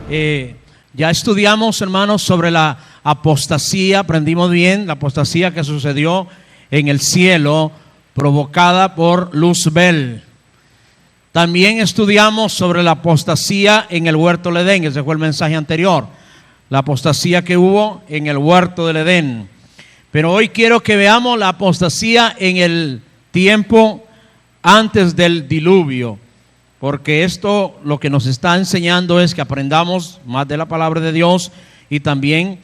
Ya estudiamos, hermanos, sobre la apostasía. Aprendimos bien la apostasía que sucedió en el cielo, provocada por Luzbel. También estudiamos sobre la apostasía en el huerto del Edén. Ese fue el mensaje anterior. La apostasía que hubo en el huerto del Edén. Pero hoy quiero que veamos la apostasía en el tiempo antes del diluvio. Porque esto lo que nos está enseñando es que aprendamos más de la palabra de Dios y también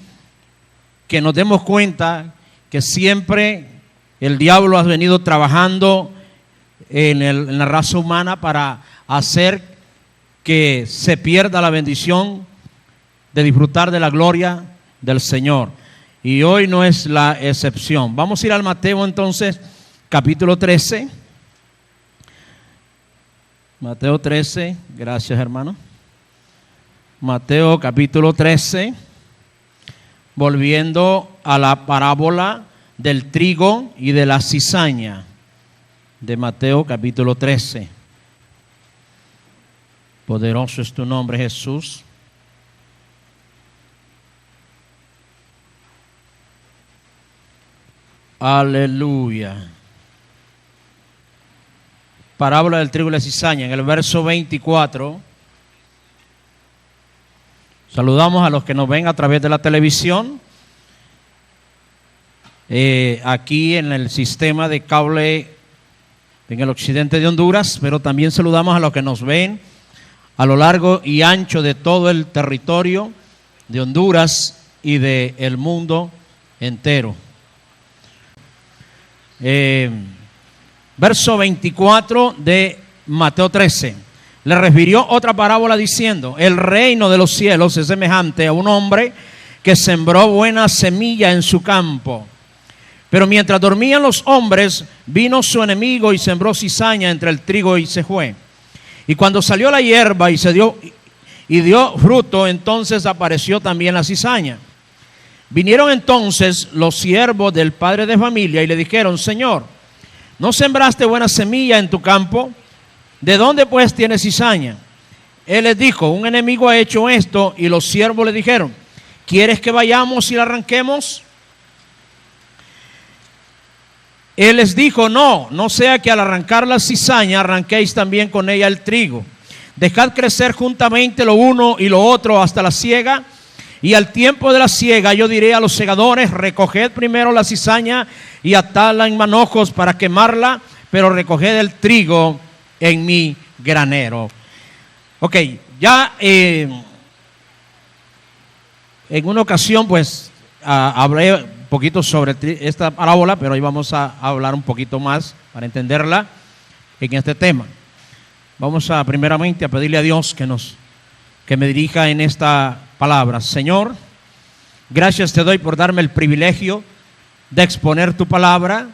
que nos demos cuenta que siempre el diablo ha venido trabajando en la raza humana para hacer que se pierda la bendición de disfrutar de la gloria del Señor. Y hoy no es la excepción. Vamos a ir al Mateo entonces, capítulo 13. Mateo 13, gracias hermano. Mateo capítulo 13, volviendo a la parábola del trigo y de la cizaña, de Mateo capítulo 13. Poderoso es tu nombre, Jesús. Aleluya. Parábola del trigo y la cizaña, en el verso 24. Saludamos a los que nos ven a través de la televisión, aquí en el sistema de cable en el occidente de Honduras, pero también saludamos a los que nos ven a lo largo y ancho de todo el territorio de Honduras y del mundo entero. Verso 24 de Mateo 13. Le refirió otra parábola diciendo: el reino de los cielos es semejante a un hombre que sembró buena semilla en su campo. Pero mientras dormían los hombres, vino su enemigo y sembró cizaña entre el trigo y se fue. Y cuando salió la hierba y dio fruto, entonces apareció también la cizaña. Vinieron entonces los siervos del padre de familia y le dijeron: Señor, ¿no sembraste buena semilla en tu campo? ¿De dónde pues tienes cizaña? Él les dijo: un enemigo ha hecho esto. Y los siervos le dijeron: ¿quieres que vayamos y la arranquemos? Él les dijo: no sea que al arrancar la cizaña arranquéis también con ella el trigo. Dejad crecer juntamente lo uno y lo otro hasta la siega. Y al tiempo de la siega yo diré a los segadores: recoged primero la cizaña y atadla en manojos para quemarla, pero recoged el trigo en mi granero. Ok, ya en una ocasión pues hablé un poquito sobre esta parábola, pero hoy vamos a hablar un poquito más para entenderla en este tema. Vamos a primeramente a pedirle a Dios que me dirija en esta palabra. Señor, gracias te doy por darme el privilegio de exponer tu palabra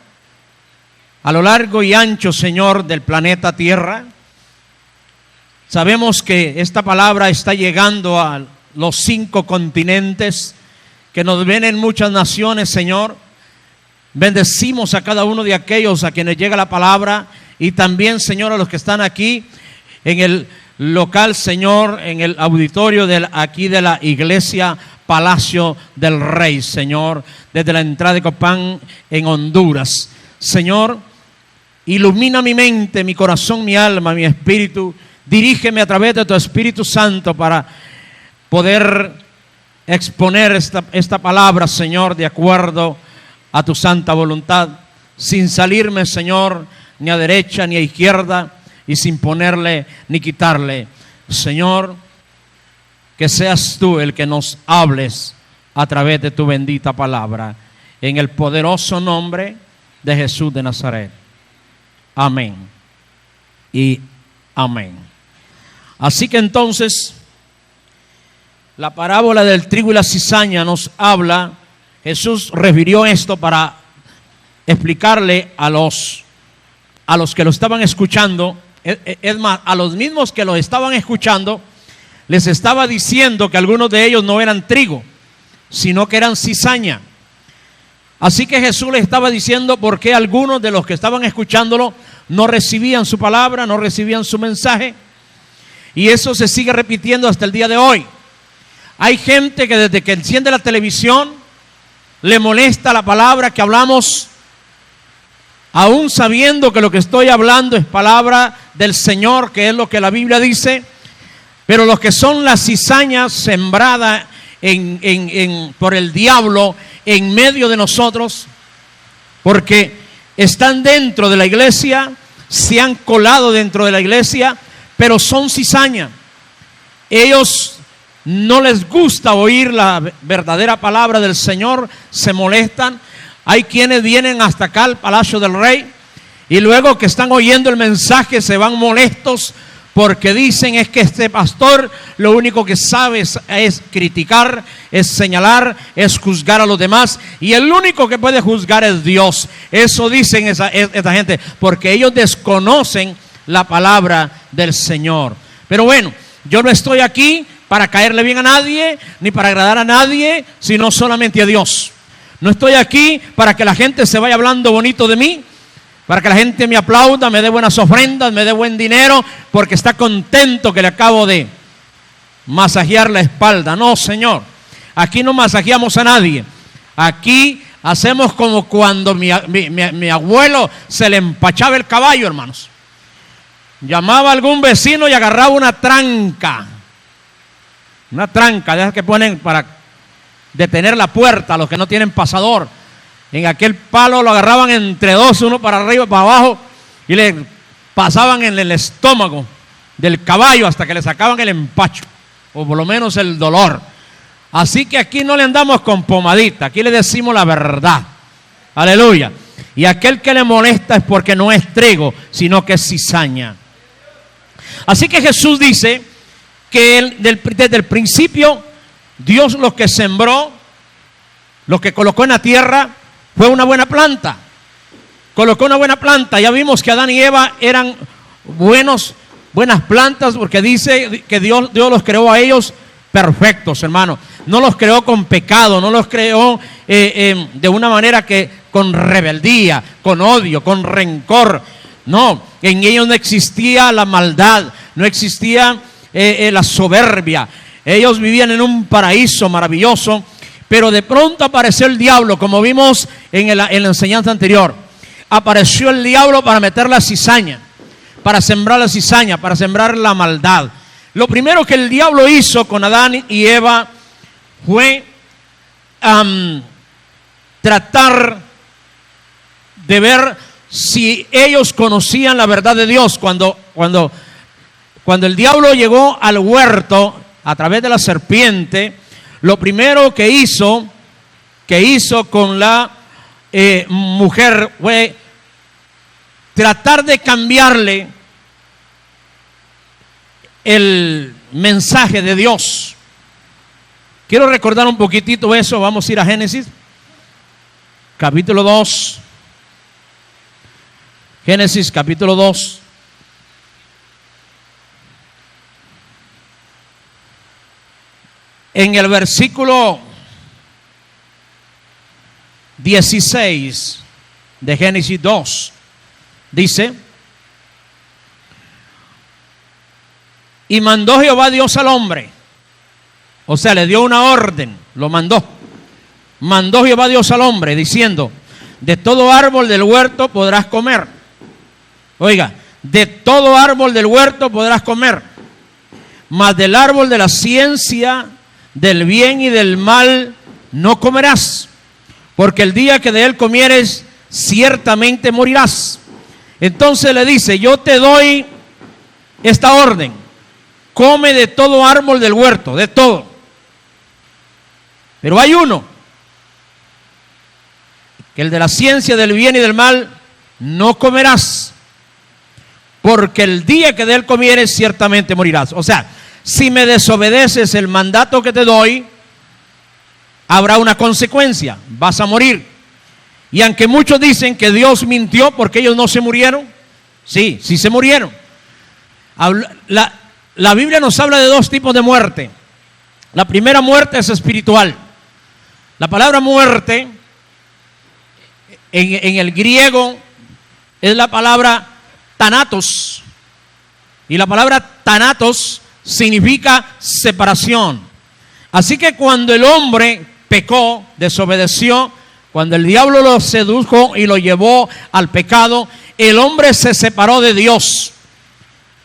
a lo largo y ancho, Señor, del planeta Tierra. Sabemos que esta palabra está llegando a los 5 continentes, que nos ven en muchas naciones, Señor. Bendecimos a cada uno de aquellos a quienes llega la palabra y también, Señor, a los que están aquí en el local, Señor, en el auditorio aquí de la iglesia Palacio del Rey, Señor, desde la entrada de Copán en Honduras. Señor, ilumina mi mente, mi corazón, mi alma, mi espíritu. Dirígeme a través de tu Espíritu Santo para poder exponer esta palabra, Señor, de acuerdo a tu santa voluntad, sin salirme, Señor, ni a derecha ni a izquierda, y sin ponerle ni quitarle. Señor, que seas tú el que nos hables a través de tu bendita palabra, en el poderoso nombre de Jesús de Nazaret. Amén y amén. Así que entonces, la parábola del trigo y la cizaña nos habla. Jesús refirió esto para explicarle a los que lo estaban escuchando. Es más, a los mismos que lo estaban escuchando, les estaba diciendo que algunos de ellos no eran trigo, sino que eran cizaña. Así que Jesús les estaba diciendo por qué algunos de los que estaban escuchándolo no recibían su palabra, no recibían su mensaje. Y eso se sigue repitiendo hasta el día de hoy. Hay gente que desde que enciende la televisión le molesta la palabra que hablamos, aún sabiendo que lo que estoy hablando es palabra del Señor, que es lo que la Biblia dice. Pero los que son las cizañas sembradas por el diablo en medio de nosotros, porque están dentro de la iglesia, se han colado dentro de la iglesia, pero son cizaña. Ellos no les gusta oír la verdadera palabra del Señor, se molestan. Hay quienes vienen hasta acá al Palacio del Rey y luego que están oyendo el mensaje se van molestos porque dicen es que este pastor lo único que sabe es criticar, es señalar, es juzgar a los demás, y el único que puede juzgar es Dios. Eso dicen esta gente, porque ellos desconocen la palabra del Señor. Pero bueno, yo no estoy aquí para caerle bien a nadie, ni para agradar a nadie, sino solamente a Dios. No estoy aquí para que la gente se vaya hablando bonito de mí, para que la gente me aplauda, me dé buenas ofrendas, me dé buen dinero, porque está contento que le acabo de masajear la espalda. No, Señor, aquí no masajeamos a nadie. Aquí hacemos como cuando mi abuelo se le empachaba el caballo, hermanos. Llamaba a algún vecino y agarraba una tranca, de esas que ponen para detener la puerta a los que no tienen pasador. En aquel palo lo agarraban entre dos, uno para arriba, para abajo, y le pasaban en el estómago del caballo hasta que le sacaban el empacho, o por lo menos el dolor. Así que aquí no le andamos con pomadita, aquí le decimos la verdad. Aleluya. Y aquel que le molesta es porque no es trigo, sino que es cizaña. Así que Jesús dice que desde el principio Dios lo que sembró, lo que colocó en la tierra, fue una buena planta. Colocó una buena planta. Ya vimos que Adán y Eva eran buenas plantas, porque dice que Dios los creó a ellos perfectos, hermano. No los creó con pecado, no los creó de una manera que con rebeldía, con odio, con rencor. No, en ellos no existía la maldad, no existía la soberbia. Ellos vivían en un paraíso maravilloso. Pero de pronto apareció el diablo, como vimos en la enseñanza anterior. Apareció el diablo para meter la cizaña, para sembrar la cizaña, para sembrar la maldad. Lo primero que el diablo hizo con Adán y Eva fue tratar de ver si ellos conocían la verdad de Dios. Cuando el diablo llegó al huerto a través de la serpiente, lo primero que hizo con la mujer fue tratar de cambiarle el mensaje de Dios. Quiero recordar un poquitito eso. Vamos a ir a Génesis, capítulo 2. Génesis, capítulo 2. En el versículo 16 de Génesis 2 dice: y mandó Jehová Dios al hombre, o sea, le dio una orden, lo mandó. Mandó Jehová Dios al hombre diciendo: de todo árbol del huerto podrás comer. Oiga, de todo árbol del huerto podrás comer, mas del árbol de la ciencia del bien y del mal no comerás, porque el día que de él comieres ciertamente morirás. Entonces le dice: yo te doy esta orden, come de todo árbol del huerto, de todo, pero hay uno, que el de la ciencia del bien y del mal no comerás, porque el día que de él comieres ciertamente morirás. O sea, si me desobedeces el mandato que te doy, habrá una consecuencia, vas a morir. Y aunque muchos dicen que Dios mintió porque ellos no se murieron, sí se murieron. La Biblia nos habla de dos tipos de muerte. La primera muerte es espiritual. La palabra muerte en el griego es la palabra thanatos. Y la palabra thanatos significa separación. Así que cuando el hombre pecó, desobedeció, cuando el diablo lo sedujo y lo llevó al pecado, el hombre se separó de Dios.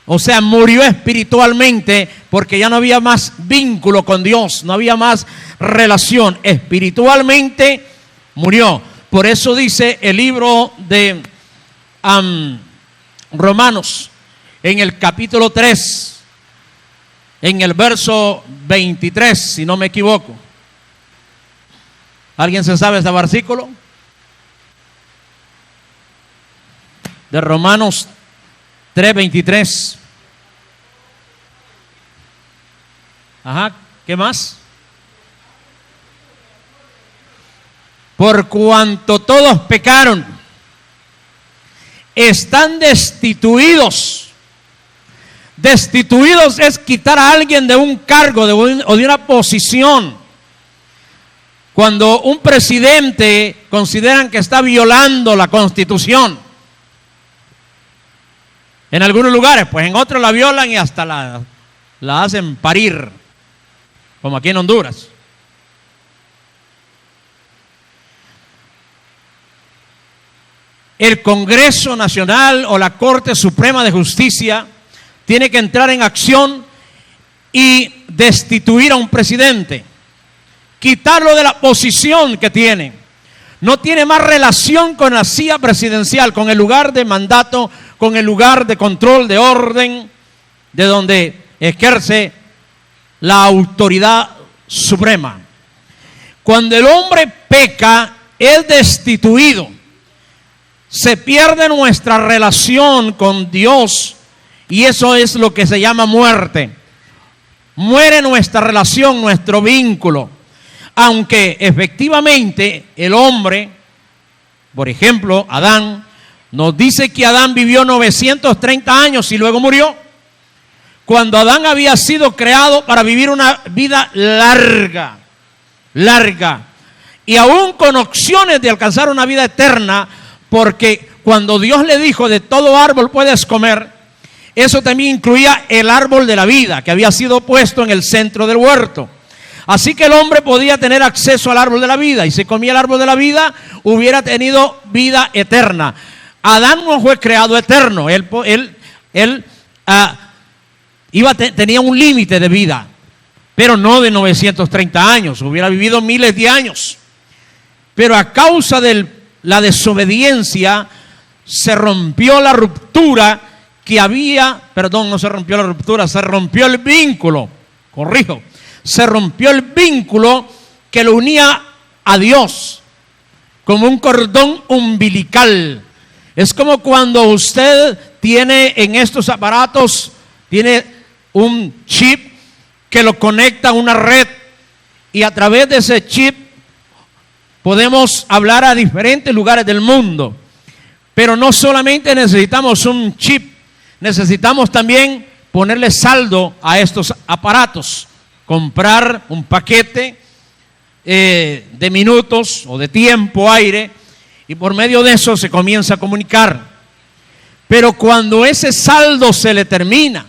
O sea, murió espiritualmente porque ya no había más vínculo con Dios, no había más relación. Espiritualmente murió. Por eso dice el libro de Romanos, en el capítulo 3, en el verso 23, si no me equivoco. ¿Alguien se sabe este versículo? De Romanos 3:23. Ajá, ¿qué más? Por cuanto todos pecaron, están destituidos. Destituidos es quitar a alguien de un cargo o de una posición. Cuando un presidente consideran que está violando la Constitución, en algunos lugares, pues en otros la violan y hasta la hacen parir, como aquí en Honduras. El Congreso Nacional o la Corte Suprema de Justicia tiene que entrar en acción y destituir a un presidente, quitarlo de la posición que tiene. No tiene más relación con la silla presidencial, con el lugar de mandato, con el lugar de control, de orden, de donde ejerce la autoridad suprema. Cuando el hombre peca, es destituido. Se pierde nuestra relación con Dios y eso es lo que se llama muerte. Muere nuestra relación, nuestro vínculo. Aunque efectivamente el hombre, por ejemplo, Adán, nos dice que Adán vivió 930 años y luego murió. Cuando Adán había sido creado para vivir una vida larga, y aún con opciones de alcanzar una vida eterna, porque cuando Dios le dijo de todo árbol puedes comer, eso también incluía el árbol de la vida que había sido puesto en el centro del huerto. Así que el hombre podía tener acceso al árbol de la vida y si comía el árbol de la vida hubiera tenido vida eterna. Adán no fue creado eterno, tenía un límite de vida, pero no de 930 años, hubiera vivido miles de años. Pero a causa de la desobediencia se rompió la ruptura que había, no se rompió la ruptura, se rompió el vínculo, se rompió el vínculo que lo unía a Dios como un cordón umbilical. Es como cuando usted tiene en estos aparatos, tiene un chip que lo conecta a una red y a través de ese chip podemos hablar a diferentes lugares del mundo. Pero no solamente necesitamos un chip, necesitamos también ponerle saldo a estos aparatos, comprar un paquete de minutos o de tiempo, aire, y por medio de eso se comienza a comunicar. Pero cuando ese saldo se le termina,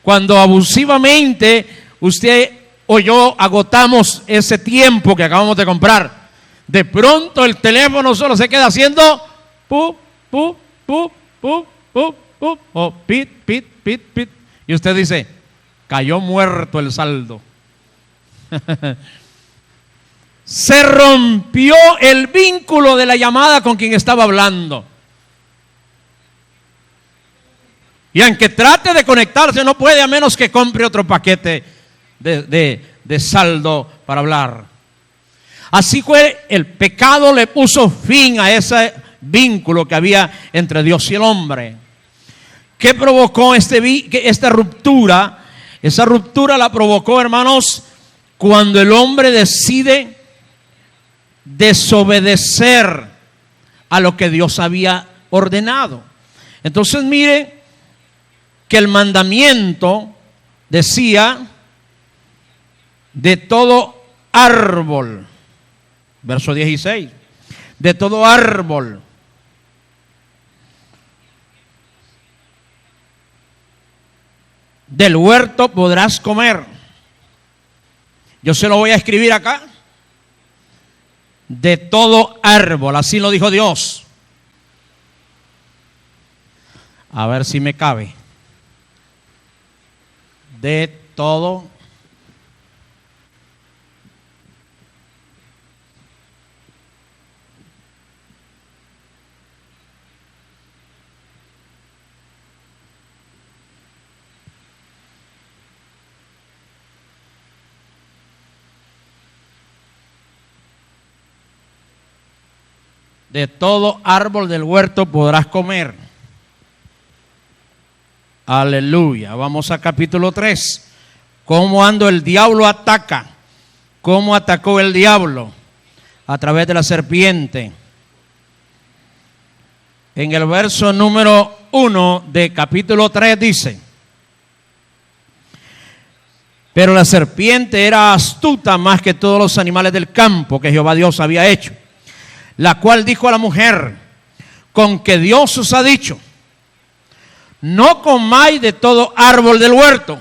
cuando abusivamente usted o yo agotamos ese tiempo que acabamos de comprar, de pronto el teléfono solo se queda haciendo pu, pu, pu, pu, pu, pu, o pit, pit, pit, pit, y usted dice, cayó muerto el saldo. Se rompió el vínculo de la llamada con quien estaba hablando. Y aunque trate de conectarse, no puede a menos que compre otro paquete de saldo para hablar. Así fue, el pecado le puso fin a ese vínculo que había entre Dios y el hombre. ¿Qué provocó esta ruptura? Esa ruptura la provocó, hermanos, cuando el hombre decide desobedecer a lo que Dios había ordenado. Entonces mire que el mandamiento decía de todo árbol, verso 16, de todo árbol del huerto podrás comer, Yo se lo voy a escribir acá. De todo árbol, así lo dijo Dios. A ver si me cabe. De todo árbol del huerto podrás comer. Aleluya. Vamos a capítulo 3. Cómo el diablo ataca. Cómo atacó el diablo a través de la serpiente. En el verso número 1 de capítulo 3 dice: pero la serpiente era astuta más que todos los animales del campo que Jehová Dios había hecho, la cual dijo a la mujer: con que Dios os ha dicho, no comáis de todo árbol del huerto.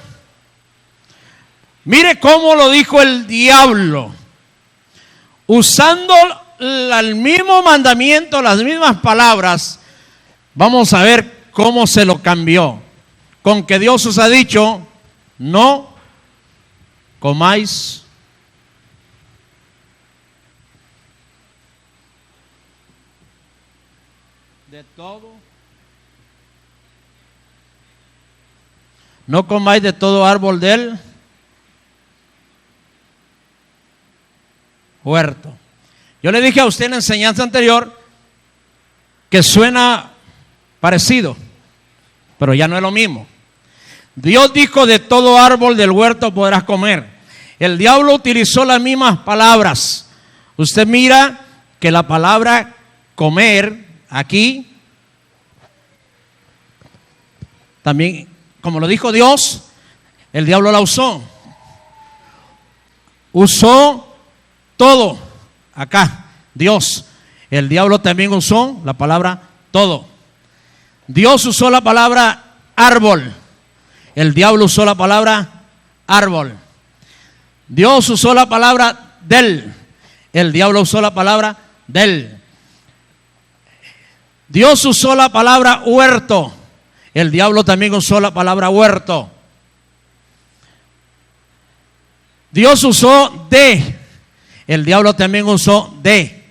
Mire cómo lo dijo el diablo, usando el mismo mandamiento, las mismas palabras. Vamos a ver cómo se lo cambió. Con que Dios os ha dicho, no comáis de todo. No comáis de todo árbol del huerto. Yo le dije a usted en la enseñanza anterior que suena parecido, pero ya no es lo mismo. Dios dijo: de todo árbol del huerto podrás comer. El diablo utilizó las mismas palabras. Usted mira que la palabra comer aquí también, como lo dijo Dios, el diablo la usó. Usó todo acá, Dios. El diablo también usó la palabra todo. Dios usó la palabra árbol. El diablo usó la palabra árbol. Dios usó la palabra del. El diablo usó la palabra del. Dios usó la palabra huerto. El diablo también usó la palabra huerto. Dios usó de. El diablo también usó de.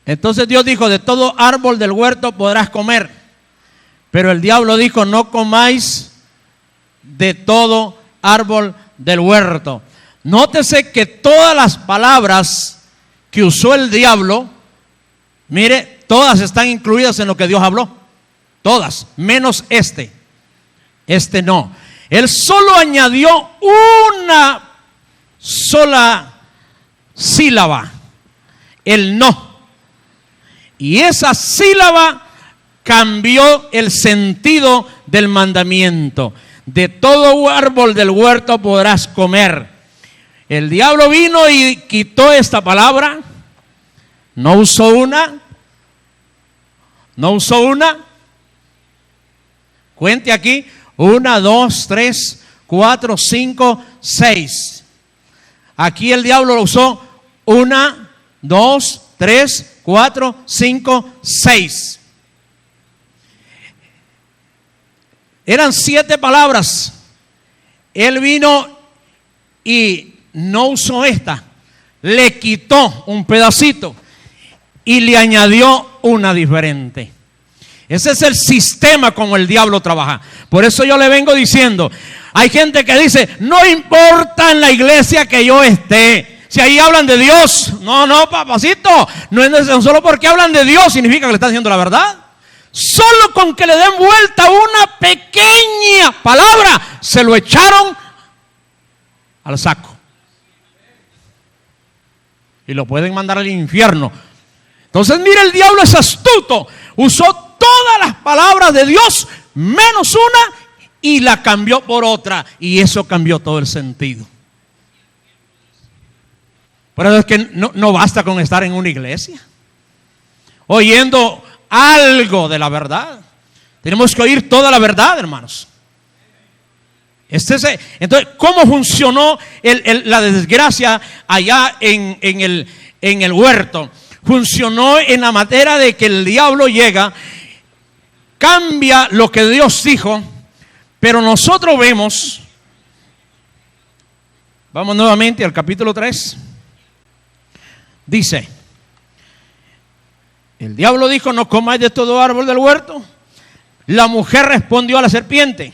Entonces Dios dijo: de todo árbol del huerto podrás comer. Pero el diablo dijo: no comáis de todo árbol del huerto. Nótese que todas las palabras que usó el diablo, mire, todas están incluidas en lo que Dios habló. Todas, menos este. Este no. Él solo añadió una sola sílaba, el no. Y esa sílaba cambió el sentido del mandamiento. De todo árbol del huerto podrás comer. El diablo vino y quitó esta palabra. No usó una. No usó una. Cuente aquí. 1, 2, 3, 4, 5, 6. Aquí el diablo lo usó 1, 2, 3, 4, 5, 6. Eran 7 palabras. Él vino y no usó esta. Le quitó un pedacito y le añadió una diferente. Ese es el sistema como el diablo trabaja. Por eso yo le vengo diciendo, hay gente que dice, no importa en la iglesia que yo esté, si ahí hablan de Dios. No, papacito, no es solo porque hablan de Dios significa que le están diciendo la verdad. Solo con que le den vuelta una pequeña palabra, se lo echaron al saco. Y lo pueden mandar al infierno. Entonces, mire, el diablo es astuto. Usó todas las palabras de Dios menos una y la cambió por otra. Y eso cambió todo el sentido. Por eso es que no basta con estar en una iglesia oyendo algo de la verdad. Tenemos que oír toda la verdad, hermanos. Entonces, ¿cómo funcionó la desgracia allá en el huerto? Funcionó en la manera de que el diablo llega, cambia lo que Dios dijo, pero nosotros vemos, vamos nuevamente al capítulo 3, dice, el diablo dijo: no comáis de todo árbol del huerto. La mujer respondió a la serpiente: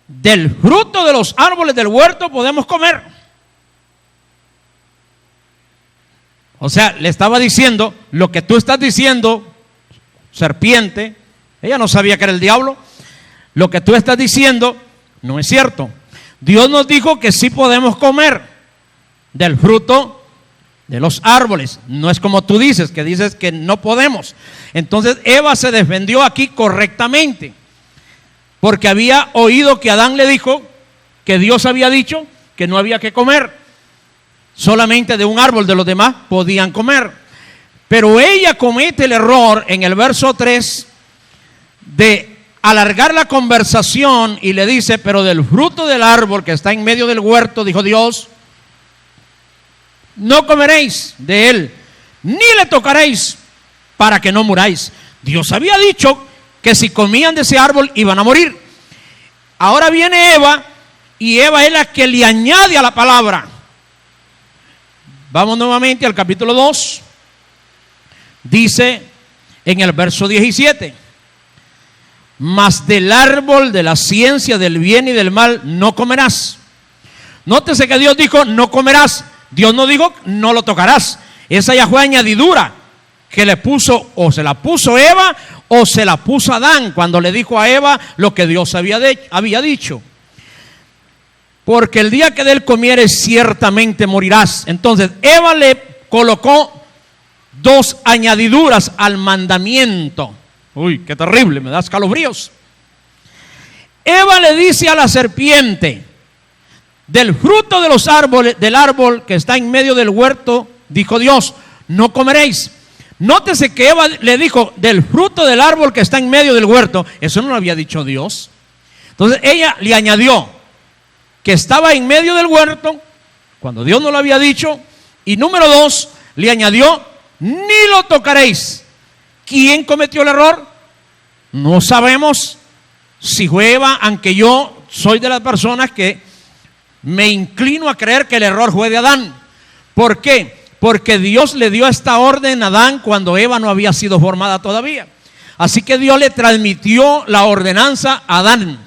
del fruto de los árboles del huerto podemos comer. O sea, le estaba diciendo: lo que tú estás diciendo, serpiente, ella no sabía que era el diablo, lo que tú estás diciendo no es cierto. Dios nos dijo que sí podemos comer del fruto de los árboles. No es como tú dices, que dices que no podemos. Entonces Eva se defendió aquí correctamente, porque había oído que Adán le dijo que Dios había dicho que no había que comer, solamente de un árbol, de los demás podían comer. Pero ella comete el error en el verso 3 de alargar la conversación y le dice: pero del fruto del árbol que está en medio del huerto, dijo Dios, no comeréis de él, ni le tocaréis, para que no muráis. Dios había dicho que si comían de ese árbol iban a morir. Ahora viene Eva, y Eva es la que le añade a la palabra. Vamos nuevamente al capítulo 2. Dice en el verso 17: mas del árbol de la ciencia del bien y del mal no comerás. Nótese que Dios dijo: no comerás. Dios no dijo: no lo tocarás. Esa ya fue añadidura que le puso, o se la puso Eva o se la puso Adán, cuando le dijo a Eva lo que Dios había dicho. Porque el día que de él comieres ciertamente morirás. Entonces Eva le colocó dos añadiduras al mandamiento. Uy, qué terrible, me da escalofríos. Eva le dice a la serpiente: del fruto de los árboles, del árbol que está en medio del huerto, dijo Dios, no comeréis. Nótese que Eva le dijo: del fruto del árbol que está en medio del huerto. Eso no lo había dicho Dios. Entonces ella le añadió que estaba en medio del huerto cuando Dios no lo había dicho. Y número 2, le añadió: ni lo tocaréis. ¿Quién cometió el error? No sabemos si fue Eva, aunque yo soy de las personas que me inclino a creer que el error fue de Adán. ¿Por qué? Porque Dios le dio esta orden a Adán cuando Eva no había sido formada todavía. Así que Dios le transmitió la ordenanza a Adán.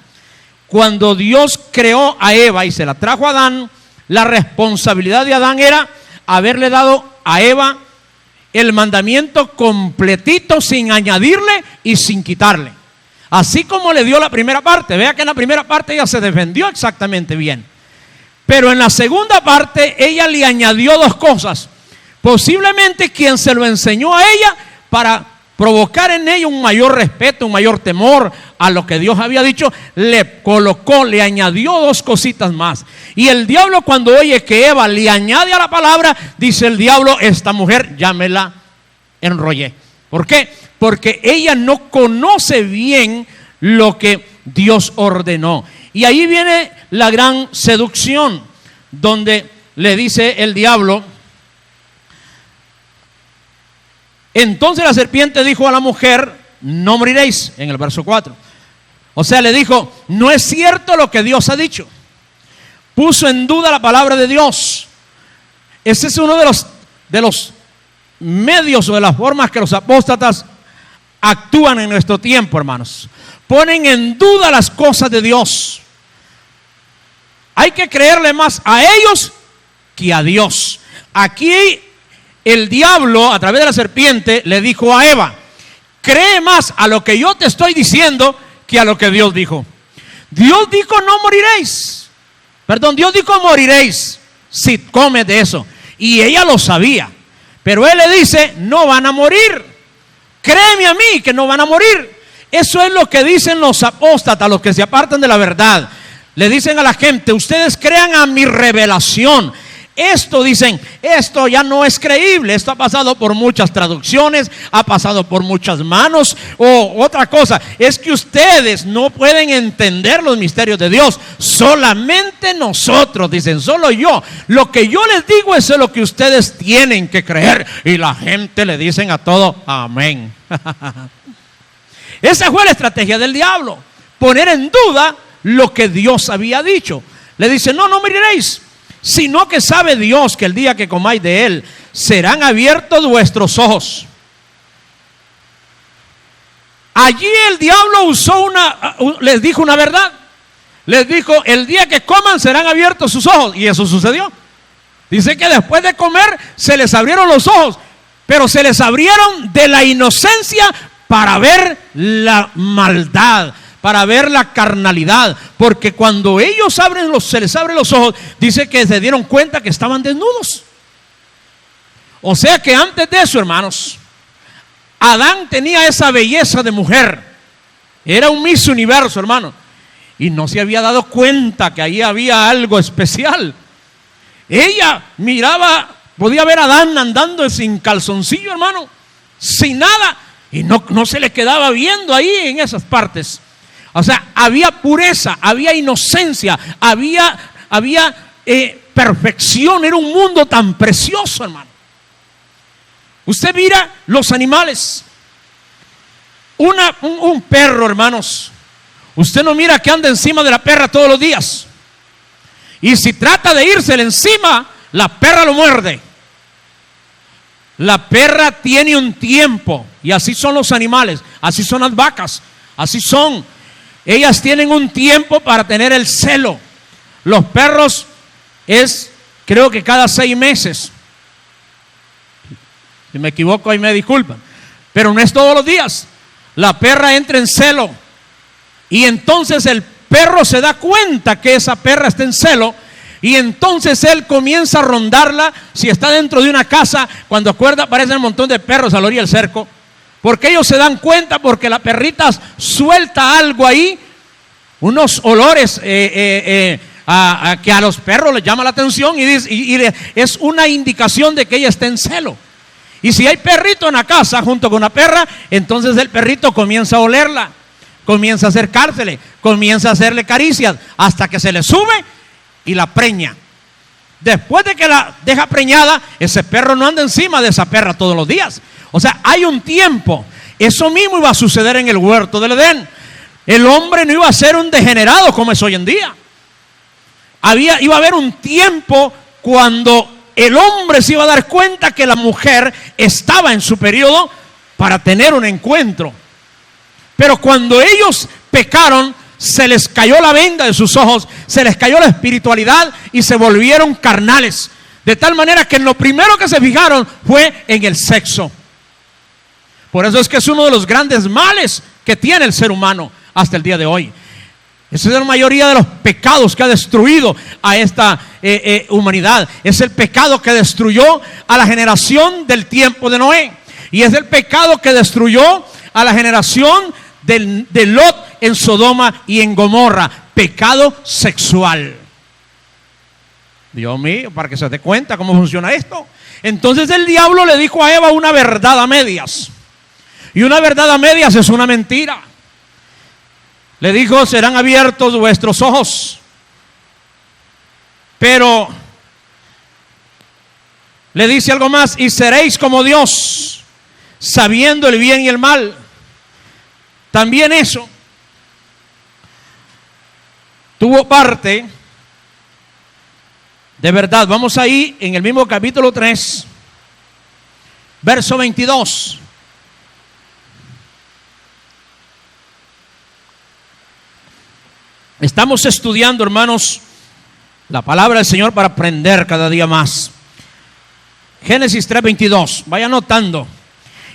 Cuando Dios creó a Eva y se la trajo a Adán, la responsabilidad de Adán era haberle dado a Eva el mandamiento completito, sin añadirle y sin quitarle. Así como le dio la primera parte. Vea que en la primera parte ella se defendió exactamente bien, pero en la segunda parte ella le añadió dos cosas. Posiblemente quien se lo enseñó a ella para provocar en ella un mayor respeto, un mayor temor a lo que Dios había dicho, le colocó, le añadió dos cositas más. Y el diablo, cuando oye que Eva le añade a la palabra, dice el diablo: esta mujer ya me la enrollé. ¿Por qué? Porque ella no conoce bien lo que Dios ordenó. Y ahí viene la gran seducción, donde le dice el diablo: entonces la serpiente dijo a la mujer: no moriréis, en el verso 4. O sea, le dijo: no es cierto lo que Dios ha dicho. Puso en duda la palabra de Dios. Ese es uno de los medios o de las formas que los apóstatas actúan en nuestro tiempo, hermanos. Ponen en duda las cosas de Dios. Hay que creerle más a ellos que a Dios. Aquí el diablo, a través de la serpiente, le dijo a Eva: cree más a lo que yo te estoy diciendo que a lo que Dios dijo. Dios dijo: no moriréis. Perdón, Dios dijo: moriréis si comes de eso. Y ella lo sabía, pero él le dice: no van a morir. Créeme a mí que no van a morir. Eso es lo que dicen los apóstatas, los que se apartan de la verdad. Le dicen a la gente: ustedes crean a mi revelación. Esto dicen, esto ya no es creíble, esto ha pasado por muchas traducciones, ha pasado por muchas manos, o otra cosa, es que ustedes no pueden entender los misterios de Dios, solamente nosotros, dicen, solo yo, lo que yo les digo es lo que ustedes tienen que creer, y la gente le dicen a todo, amén. Esa fue la estrategia del diablo, poner en duda lo que Dios había dicho. Le dice, no moriréis, sino que sabe Dios que el día que comáis de él, serán abiertos vuestros ojos. Allí el diablo les dijo una verdad. Les dijo, el día que coman serán abiertos sus ojos. Y eso sucedió. Dice que después de comer se les abrieron los ojos, pero se les abrieron de la inocencia para ver la maldad, para ver la carnalidad, porque cuando ellos se les abren los ojos, dice que se dieron cuenta que estaban desnudos. O sea que antes de eso, hermanos, Adán tenía esa belleza de mujer, era un Miss Universo, hermano, y no se había dado cuenta que ahí había algo especial. Ella miraba, podía ver a Adán andando sin calzoncillo, hermano, sin nada, y no se le quedaba viendo ahí en esas partes. O sea, había pureza, había inocencia, había perfección. Era un mundo tan precioso, hermano. Usted mira los animales. Un perro, hermanos. Usted no mira que anda encima de la perra todos los días. Y si trata de írsele encima, la perra lo muerde. La perra tiene un tiempo. Y así son los animales. Así son las vacas. Así son. Ellas tienen un tiempo para tener el celo. Los perros creo que cada 6 meses. Si me equivoco ahí me disculpan, pero no es todos los días. La perra entra en celo y entonces el perro se da cuenta que esa perra está en celo y entonces él comienza a rondarla. Si está dentro de una casa, cuando acuerda aparecen un montón de perros a la orilla del cerco, porque ellos se dan cuenta, porque la perrita suelta algo ahí, unos olores que a los perros les llama la atención y es una indicación de que ella está en celo. Y si hay perrito en la casa junto con una perra, entonces el perrito comienza a olerla, comienza a acercársele, comienza a hacerle caricias hasta que se le sube y la preña. Después de que la deja preñada, ese perro no anda encima de esa perra todos los días. O sea, hay un tiempo. Eso mismo iba a suceder en el huerto del Edén. El hombre no iba a ser un degenerado como es hoy en día. Iba a haber un tiempo cuando el hombre se iba a dar cuenta que la mujer estaba en su periodo para tener un encuentro. Pero cuando ellos pecaron, se les cayó la venda de sus ojos, se les cayó la espiritualidad y se volvieron carnales. De tal manera que lo primero que se fijaron fue en el sexo. Por eso es que es uno de los grandes males que tiene el ser humano hasta el día de hoy. Esa es la mayoría de los pecados que ha destruido a esta humanidad. Es el pecado que destruyó a la generación del tiempo de Noé. Y es el pecado que destruyó a la generación de Lot en Sodoma y en Gomorra. Pecado sexual. Dios mío, para que se dé cuenta cómo funciona esto. Entonces el diablo le dijo a Eva una verdad a medias. Y una verdad a medias es una mentira. Le dijo, serán abiertos vuestros ojos. Pero le dice algo más, y seréis como Dios, sabiendo el bien y el mal. También eso tuvo parte de verdad. Vamos ahí en el mismo capítulo 3, verso 22. Estamos estudiando, hermanos, la palabra del Señor para aprender cada día más. Génesis 3:22, vaya anotando.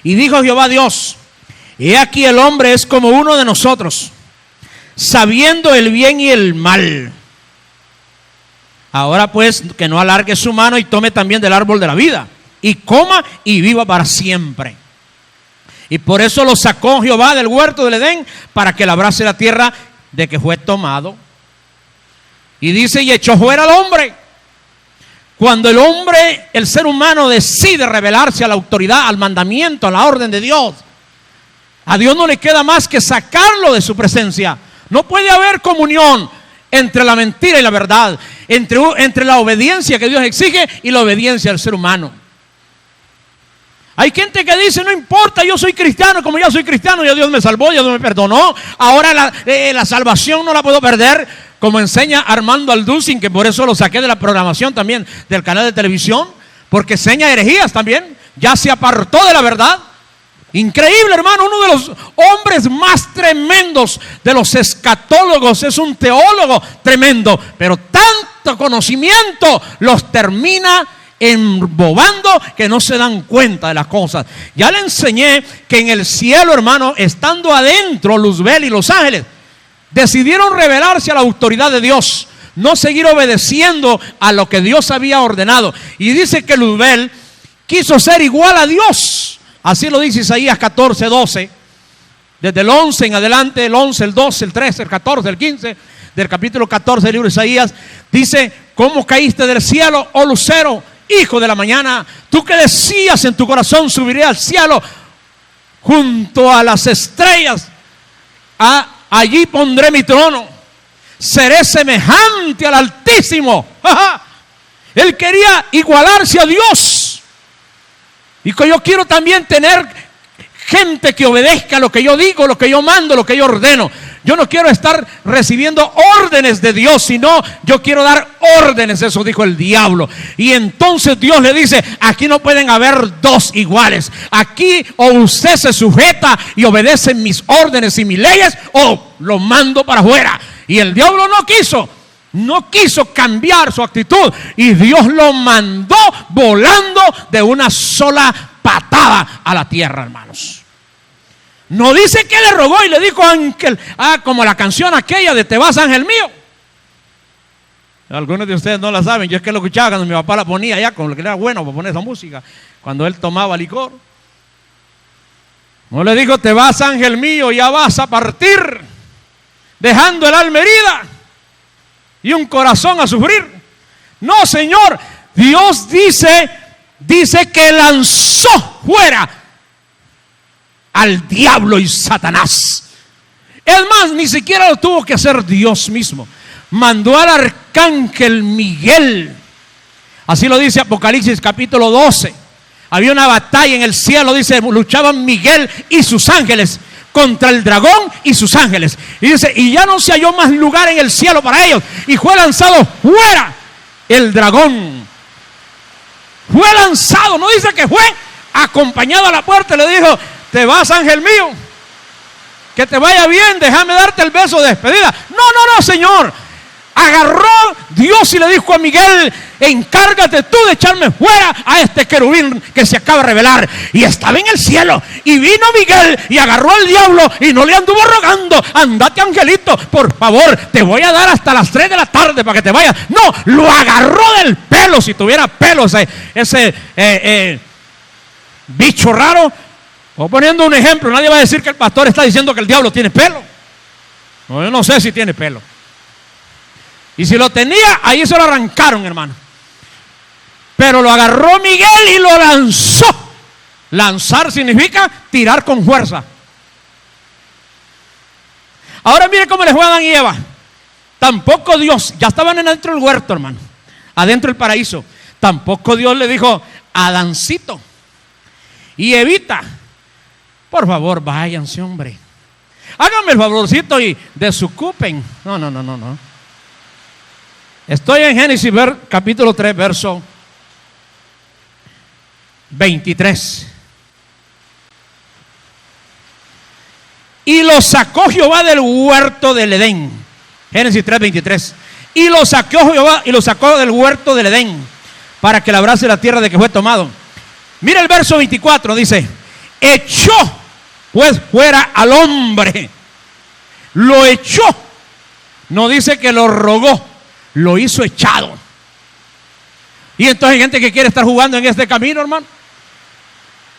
Y dijo Jehová Dios, he aquí el hombre es como uno de nosotros, sabiendo el bien y el mal. Ahora pues, que no alargue su mano y tome también del árbol de la vida, y coma y viva para siempre. Y por eso lo sacó Jehová del huerto del Edén, para que labrase la tierra de que fue tomado. Y dice, y echó fuera al hombre, Cuando el hombre, el ser humano decide rebelarse a la autoridad, al mandamiento, a la orden de Dios, a Dios no le queda más que sacarlo de su presencia. No puede haber comunión entre la mentira y la verdad, entre la obediencia que Dios exige y la obediencia del ser humano. Hay gente que dice, no importa, yo soy cristiano, como ya soy cristiano, ya Dios me salvó, ya Dios me perdonó, ahora la salvación no la puedo perder, como enseña Armando Alducin, que por eso lo saqué de la programación también del canal de televisión, porque enseña herejías también, ya se apartó de la verdad. Increíble, hermano, uno de los hombres más tremendos de los escatólogos, es un teólogo tremendo, pero tanto conocimiento los termina embobando que no se dan cuenta de las cosas. Ya le enseñé que en el cielo, hermano, estando adentro, Luzbel y los ángeles decidieron rebelarse a la autoridad de Dios, no seguir obedeciendo a lo que Dios había ordenado. Y dice que Luzbel quiso ser igual a Dios. Así lo dice Isaías 14, 12. Desde el 11 en adelante, el 11, el 12, el 13, el 14, el 15 del capítulo 14 del libro de Isaías, dice: ¿cómo caíste del cielo, oh lucero, hijo de la mañana? Tú que decías en tu corazón, subiré al cielo junto a las estrellas, allí pondré mi trono, seré semejante al Altísimo. Él quería igualarse a Dios. Y que yo quiero también tener gente que obedezca lo que yo digo, lo que yo mando, lo que yo ordeno. Yo no quiero estar recibiendo órdenes de Dios, sino yo quiero dar órdenes. Eso dijo el diablo. Y entonces Dios le dice: aquí no pueden haber dos iguales. Aquí o usted se sujeta y obedece mis órdenes y mis leyes, o lo mando para afuera. Y el diablo no quiso cambiar su actitud, y Dios lo mandó volando de una sola patada a la tierra, hermanos. No dice que le rogó y le dijo: ángel, como la canción aquella de Te vas, ángel mío. Algunos de ustedes no la saben. Yo es que lo escuchaba cuando mi papá la ponía allá, con lo que era bueno para poner esa música, cuando él tomaba licor. No le dijo: te vas, ángel mío, ya vas a partir, dejando el alma herida y un corazón a sufrir. No, Señor. Dios dice que lanzó fuera al diablo y Satanás. Es más, ni siquiera lo tuvo que hacer Dios mismo. Mandó al arcángel Miguel. Así lo dice Apocalipsis capítulo 12. Había una batalla en el cielo, dice, luchaban Miguel y sus ángeles contra el dragón y sus ángeles. Y dice, y ya no se halló más lugar en el cielo para ellos, y fue lanzado fuera el dragón. Fue lanzado, no dice que fue acompañado a la puerta y le dijo: te vas, ángel mío, que te vaya bien, déjame darte el beso de despedida. No, Señor. Agarró Dios y le dijo a Miguel: encárgate tú de echarme fuera a este querubín que se acaba de revelar. Y estaba en el cielo, y vino Miguel y agarró al diablo, y no le anduvo rogando: andate, angelito, por favor, te voy a dar hasta las 3 de la tarde para que te vayas. No, lo agarró del pelo. Si tuviera pelo ese bicho raro. O poniendo un ejemplo, nadie va a decir que el pastor está diciendo que el diablo tiene pelo. No, yo no sé si tiene pelo. Y si lo tenía, ahí se lo arrancaron, hermano. Pero lo agarró Miguel y lo lanzó. Lanzar significa tirar con fuerza. Ahora mire cómo les fue a Adán y Eva. Tampoco Dios, ya estaban adentro del huerto, hermano, adentro del paraíso. Tampoco Dios le dijo: Adancito y Evita, por favor, váyanse, hombre. Háganme el favorcito y desocupen. No. Estoy en Génesis capítulo 3, verso 23. Y lo sacó Jehová del huerto del Edén. Génesis 3, 23. Y lo sacó Jehová y lo sacó del huerto del Edén, para que labrase la tierra de que fue tomado. Mira el verso 24, dice: echó pues fuera al hombre. Lo echó. No dice que lo rogó, lo hizo echado. Y entonces hay gente que quiere estar jugando en este camino, hermano.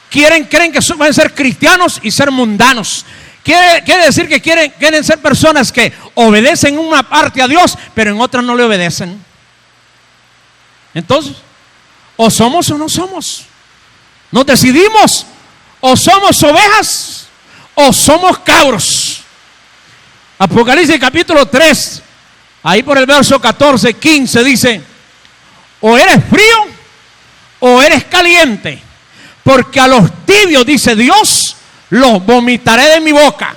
Creen que pueden ser cristianos y ser mundanos. Quiere decir que quieren ser personas que obedecen en una parte a Dios, pero en otra no le obedecen. Entonces, O somos o no somos. Nos decidimos, o somos ovejas o somos cabros. Apocalipsis capítulo 3, ahí por el verso 14, 15 dice: o eres frío o eres caliente, porque a los tibios, dice Dios, los vomitaré de mi boca.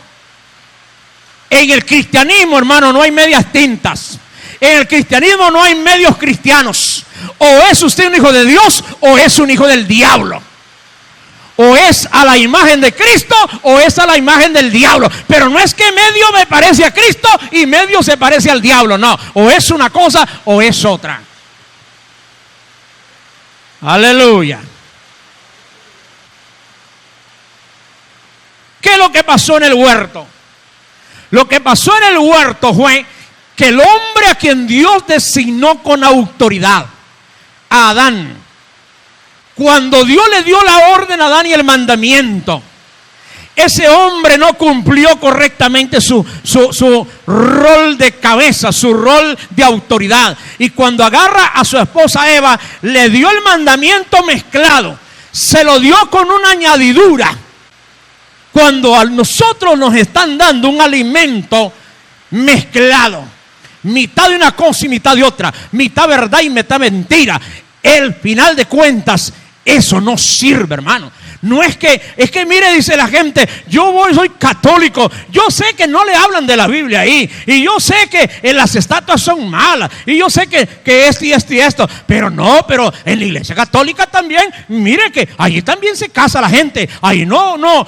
En el cristianismo, hermano, no hay medias tintas. En el cristianismo no hay medios cristianos. O es usted un hijo de Dios o es un hijo del diablo. O es a la imagen de Cristo o es a la imagen del diablo. Pero no es que medio me parece a Cristo y medio se parece al diablo. No, o es una cosa o es otra. Aleluya. ¿Qué es lo que pasó en el huerto? Lo que pasó en el huerto fue que el hombre a quien Dios designó con autoridad, a Adán, cuando Dios le dio la orden a Adán y el mandamiento, ese hombre no cumplió correctamente su rol de cabeza, su rol de autoridad. Y cuando agarra a su esposa Eva, le dio el mandamiento mezclado, se lo dio con una añadidura. Cuando a nosotros nos están dando un alimento mezclado, mitad de una cosa y mitad de otra, mitad verdad y mitad mentira, el final de cuentas, eso no sirve, hermano. No es que mire, dice la gente, soy católico, yo sé que no le hablan de la Biblia ahí, y yo sé que las estatuas son malas, y yo sé que esto y esto y esto, pero en la iglesia católica también, mire que allí también se casa la gente, ahí no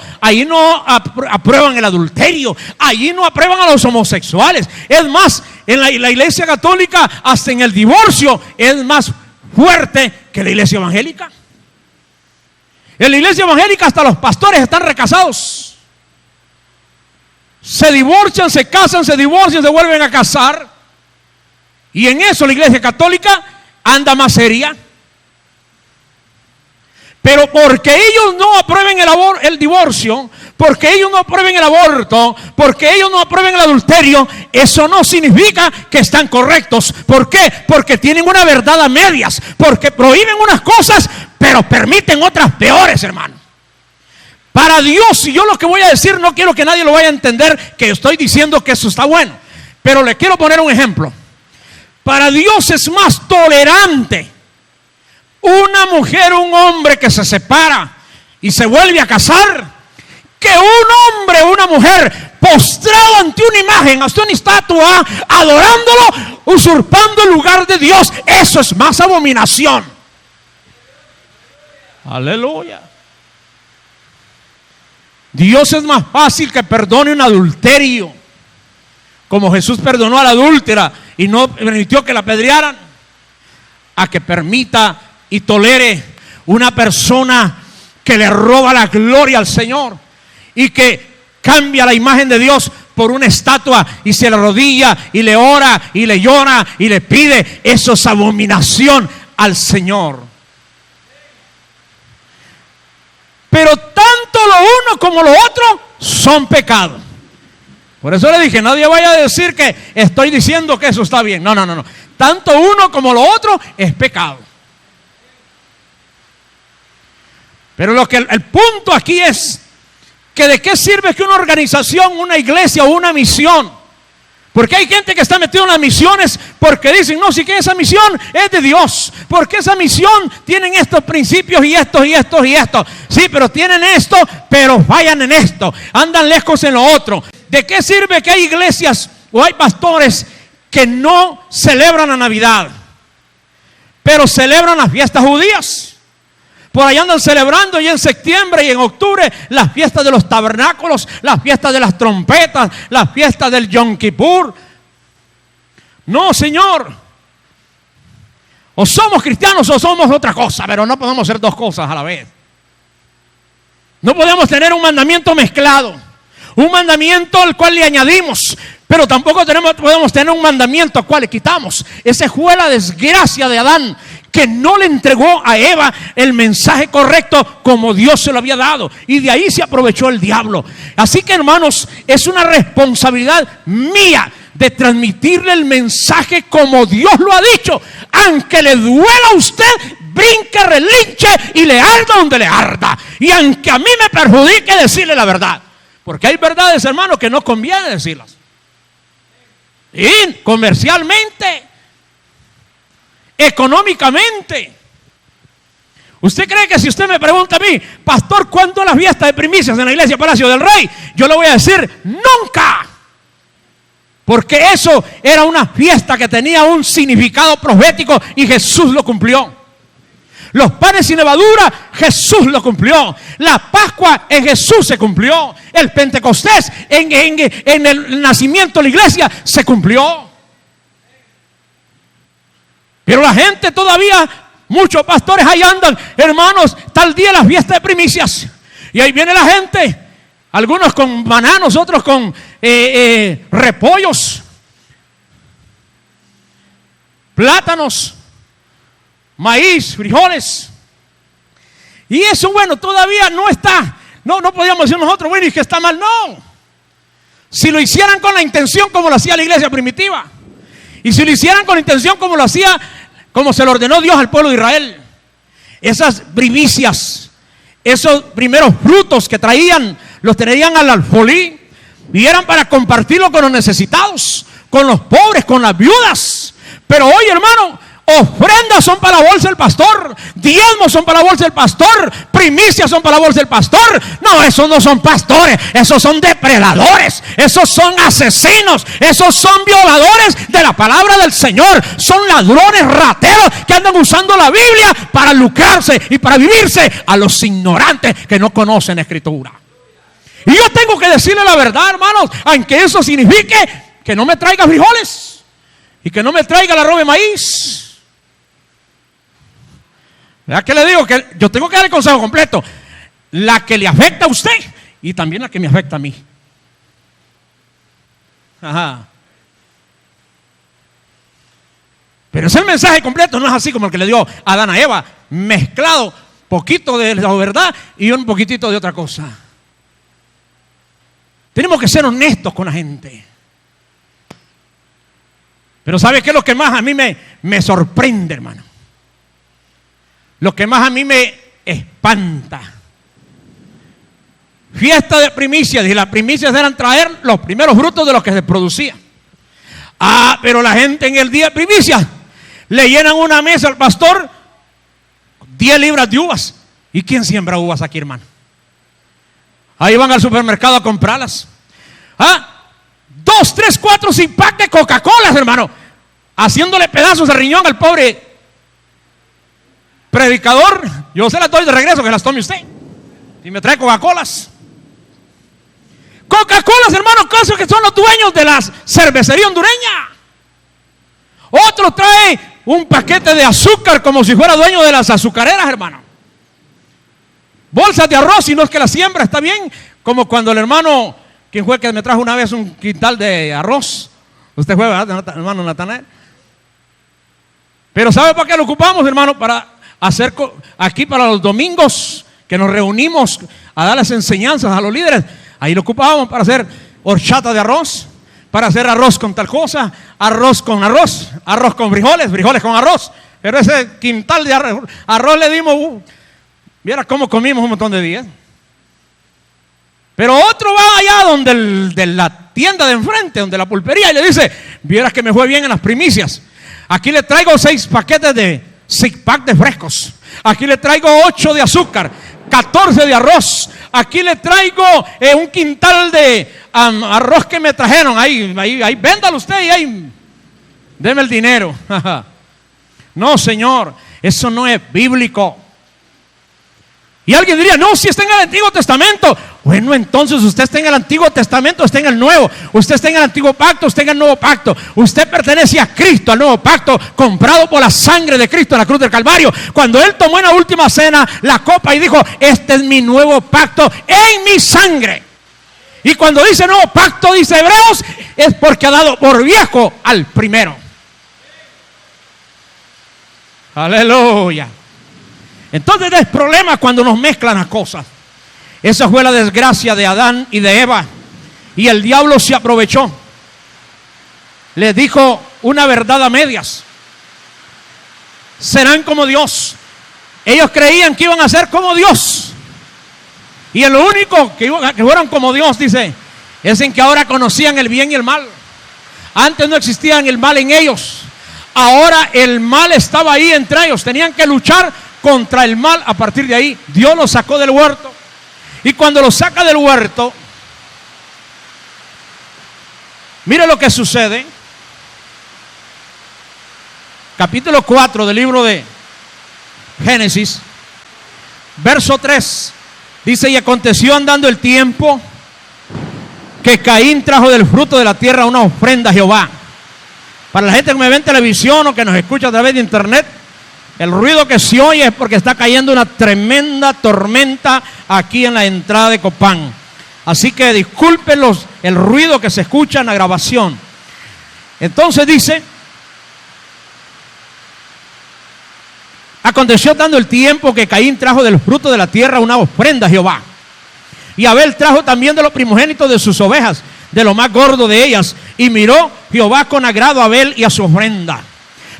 aprueban el adulterio, allí no aprueban a los homosexuales. Es más, en la iglesia católica, hasta en el divorcio, es más fuerte que la iglesia evangélica. En la iglesia evangélica hasta los pastores están recasados. Se divorcian, se casan, se divorcian, se vuelven a casar. Y en eso la iglesia católica anda más seria. Pero porque ellos no aprueben el divorcio, porque ellos no aprueben el aborto, porque ellos no aprueben el adulterio, eso no significa que están correctos. ¿Por qué? Porque tienen una verdad a medias, porque prohíben unas cosas, pero permiten otras peores, hermano. Para Dios, y yo lo que voy a decir, no quiero que nadie lo vaya a entender, que estoy diciendo que eso está bueno, pero le quiero poner un ejemplo. Para Dios es más tolerante una mujer o un hombre que se separa y se vuelve a casar, que un hombre o una mujer postrado ante una imagen, ante una estatua, adorándolo, usurpando el lugar de Dios. Eso es más abominación. Aleluya. Dios es más fácil que perdone un adulterio, como Jesús perdonó a la adúltera y no permitió que la apedrearan, a que permita y tolere una persona que le roba la gloria al Señor y que cambia la imagen de Dios por una estatua y se le arrodilla y le ora y le llora y le pide. Eso es abominación al Señor. Pero tanto lo uno como lo otro son pecados. Por eso le dije, nadie vaya a decir que estoy diciendo que eso está bien. No. Tanto uno como lo otro es pecado. Pero el punto aquí es que de qué sirve que una organización, una iglesia o una misión. Porque hay gente que está metida en las misiones porque dicen, no, si que esa misión es de Dios. Porque esa misión tienen estos principios y estos y estos y estos. Sí, pero tienen esto, pero fallan en esto. Andan lejos en lo otro. ¿De qué sirve que hay iglesias o hay pastores que no celebran la Navidad, pero celebran las fiestas judías? Por ahí andan celebrando y en septiembre y en octubre las fiestas de los tabernáculos, las fiestas de las trompetas, las fiestas del Yom Kippur. No, Señor. O somos cristianos o somos otra cosa, pero no podemos ser dos cosas a la vez. No podemos tener un mandamiento mezclado, un mandamiento al cual le añadimos, pero tampoco podemos tener un mandamiento al cual le quitamos. Esa fue la desgracia de Adán, que no le entregó a Eva el mensaje correcto como Dios se lo había dado, y de ahí se aprovechó el diablo. Así que, hermanos, es una responsabilidad mía de transmitirle el mensaje como Dios lo ha dicho. Aunque le duela a usted, brinque, relinche y le arda donde le arda. Y aunque a mí me perjudique decirle la verdad, porque hay verdades, hermano, que no conviene decirlas. Y comercialmente, económicamente. ¿Usted cree que si usted me pregunta a mí, pastor, ¿cuándo es la fiesta de primicias en la iglesia Palacio del Rey? Yo le voy a decir, nunca. Porque eso era una fiesta que tenía un significado profético y Jesús lo cumplió. Los panes sin levadura, Jesús lo cumplió. La Pascua en Jesús se cumplió. El Pentecostés en el nacimiento de la iglesia se cumplió. Pero la gente todavía, muchos pastores ahí andan, hermanos, tal día la fiesta de primicias. Y ahí viene la gente, algunos con bananos, otros con repollos, plátanos, maíz, frijoles. Y eso, bueno, todavía no está. No podíamos decir nosotros, bueno, y que está mal, no. Si lo hicieran con la intención como lo hacía la iglesia primitiva, y si lo hicieran con la intención como lo hacía, como se lo ordenó Dios al pueblo de Israel, esas primicias, esos primeros frutos que traían, los traían al alfolí y eran para compartirlo con los necesitados, con los pobres, con las viudas. Pero hoy, hermano, ofrendas son para la bolsa del pastor, diezmos son para la bolsa del pastor, primicias son para la bolsa del pastor. No, esos no son pastores, esos son depredadores, esos son asesinos, esos son violadores de la palabra del Señor, son ladrones, rateros que andan usando la Biblia para lucrarse y para vivirse a los ignorantes que no conocen Escritura. Y yo tengo que decirle la verdad, hermanos, aunque eso signifique que no me traiga frijoles y que no me traiga el arroz de maíz. ¿Verdad que le digo? Que yo tengo que dar el consejo completo. La que le afecta a usted y también la que me afecta a mí. Ajá. Pero es el mensaje completo, no es así como el que le dio Adán a Eva, mezclado, poquito de la verdad y un poquitito de otra cosa. Tenemos que ser honestos con la gente. Pero ¿sabe qué es lo que más a mí me sorprende, hermano? Lo que más a mí me espanta. Fiesta de primicias, y las primicias eran traer los primeros frutos de lo que se producía. Pero la gente en el día de primicias le llenan una mesa al pastor 10 libras de uvas. ¿Y quién siembra uvas aquí, hermano? Ahí van al supermercado a comprarlas. 2, 3, 4 sin pack de Coca-Cola, hermano, haciéndole pedazos de riñón al pobre predicador. Yo se las doy de regreso, que las tome usted. Y me trae Coca-Colas. Coca-Colas, hermano, caso que son los dueños de la cervecería hondureña. Otro trae un paquete de azúcar como si fuera dueño de las azucareras, hermano. Bolsas de arroz, si no es que la siembra, está bien. Como cuando el hermano, quien fue que me trajo una vez un quintal de arroz. Usted fue, ¿verdad, hermano Natanael? Pero ¿sabe para qué lo ocupamos, hermano? Para hacer aquí para los domingos que nos reunimos a dar las enseñanzas a los líderes. Ahí lo ocupábamos para hacer horchata de arroz, para hacer arroz con tal cosa, arroz con frijoles, frijoles con arroz. Pero ese quintal de arroz le dimos, viera cómo comimos un montón de días. Pero otro va allá de la tienda de enfrente, donde la pulpería, y le dice, vieras que me fue bien en las primicias. Aquí le traigo 6 paquetes de 6 pack de frescos. Aquí le traigo 8 de azúcar, 14 de arroz. Aquí le traigo un quintal de arroz que me trajeron. Ahí, véndalo usted y ahí, deme el dinero. No, señor, eso no es bíblico. Y alguien diría, no, si está en el Antiguo Testamento. Bueno, entonces usted está en el Antiguo Testamento, está en el Nuevo. Usted está en el Antiguo Pacto, está en el Nuevo Pacto. Usted pertenece a Cristo, al Nuevo Pacto, comprado por la sangre de Cristo en la cruz del Calvario. Cuando Él tomó en la última cena la copa y dijo, este es mi nuevo pacto en mi sangre. Y cuando dice nuevo pacto, dice Hebreos, es porque ha dado por viejo al primero. Aleluya. Entonces es problema cuando nos mezclan las cosas. Esa fue la desgracia de Adán y de Eva. Y el diablo se aprovechó. Les dijo una verdad a medias. Serán como Dios. Ellos creían que iban a ser como Dios. Y en lo único que fueron como Dios, dice, es en que ahora conocían el bien y el mal. Antes no existía el mal en ellos. Ahora el mal estaba ahí entre ellos. Tenían que luchar contra el mal. A partir de ahí, Dios los sacó del huerto. Y cuando los saca del huerto, mire lo que sucede. Capítulo 4 del libro de Génesis, verso 3. Dice: y aconteció andando el tiempo que Caín trajo del fruto de la tierra una ofrenda a Jehová. Para la gente que me ve en televisión o que nos escucha a través de internet, el ruido que se oye es porque está cayendo una tremenda tormenta aquí en la entrada de Copán. Así que disculpen el ruido que se escucha en la grabación. Entonces dice: aconteció dando el tiempo que Caín trajo del fruto de la tierra una ofrenda a Jehová. Y Abel trajo también de los primogénitos de sus ovejas, de lo más gordo de ellas. Y miró Jehová con agrado a Abel y a su ofrenda.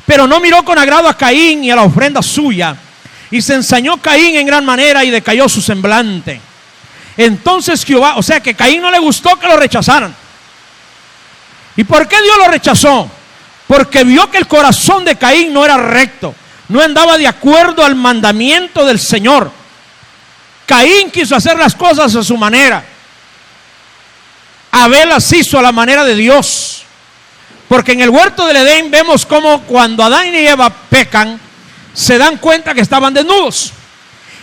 Pero no miró con agrado a Caín y a la ofrenda suya. Y se ensañó Caín en gran manera y decayó su semblante. Entonces Jehová, o sea que Caín no le gustó que lo rechazaran. ¿Y por qué Dios lo rechazó? Porque vio que el corazón de Caín no era recto. No andaba de acuerdo al mandamiento del Señor. Caín quiso hacer las cosas a su manera. Abel las hizo a la manera de Dios. Porque en el huerto del Edén vemos como cuando Adán y Eva pecan, se dan cuenta que estaban desnudos.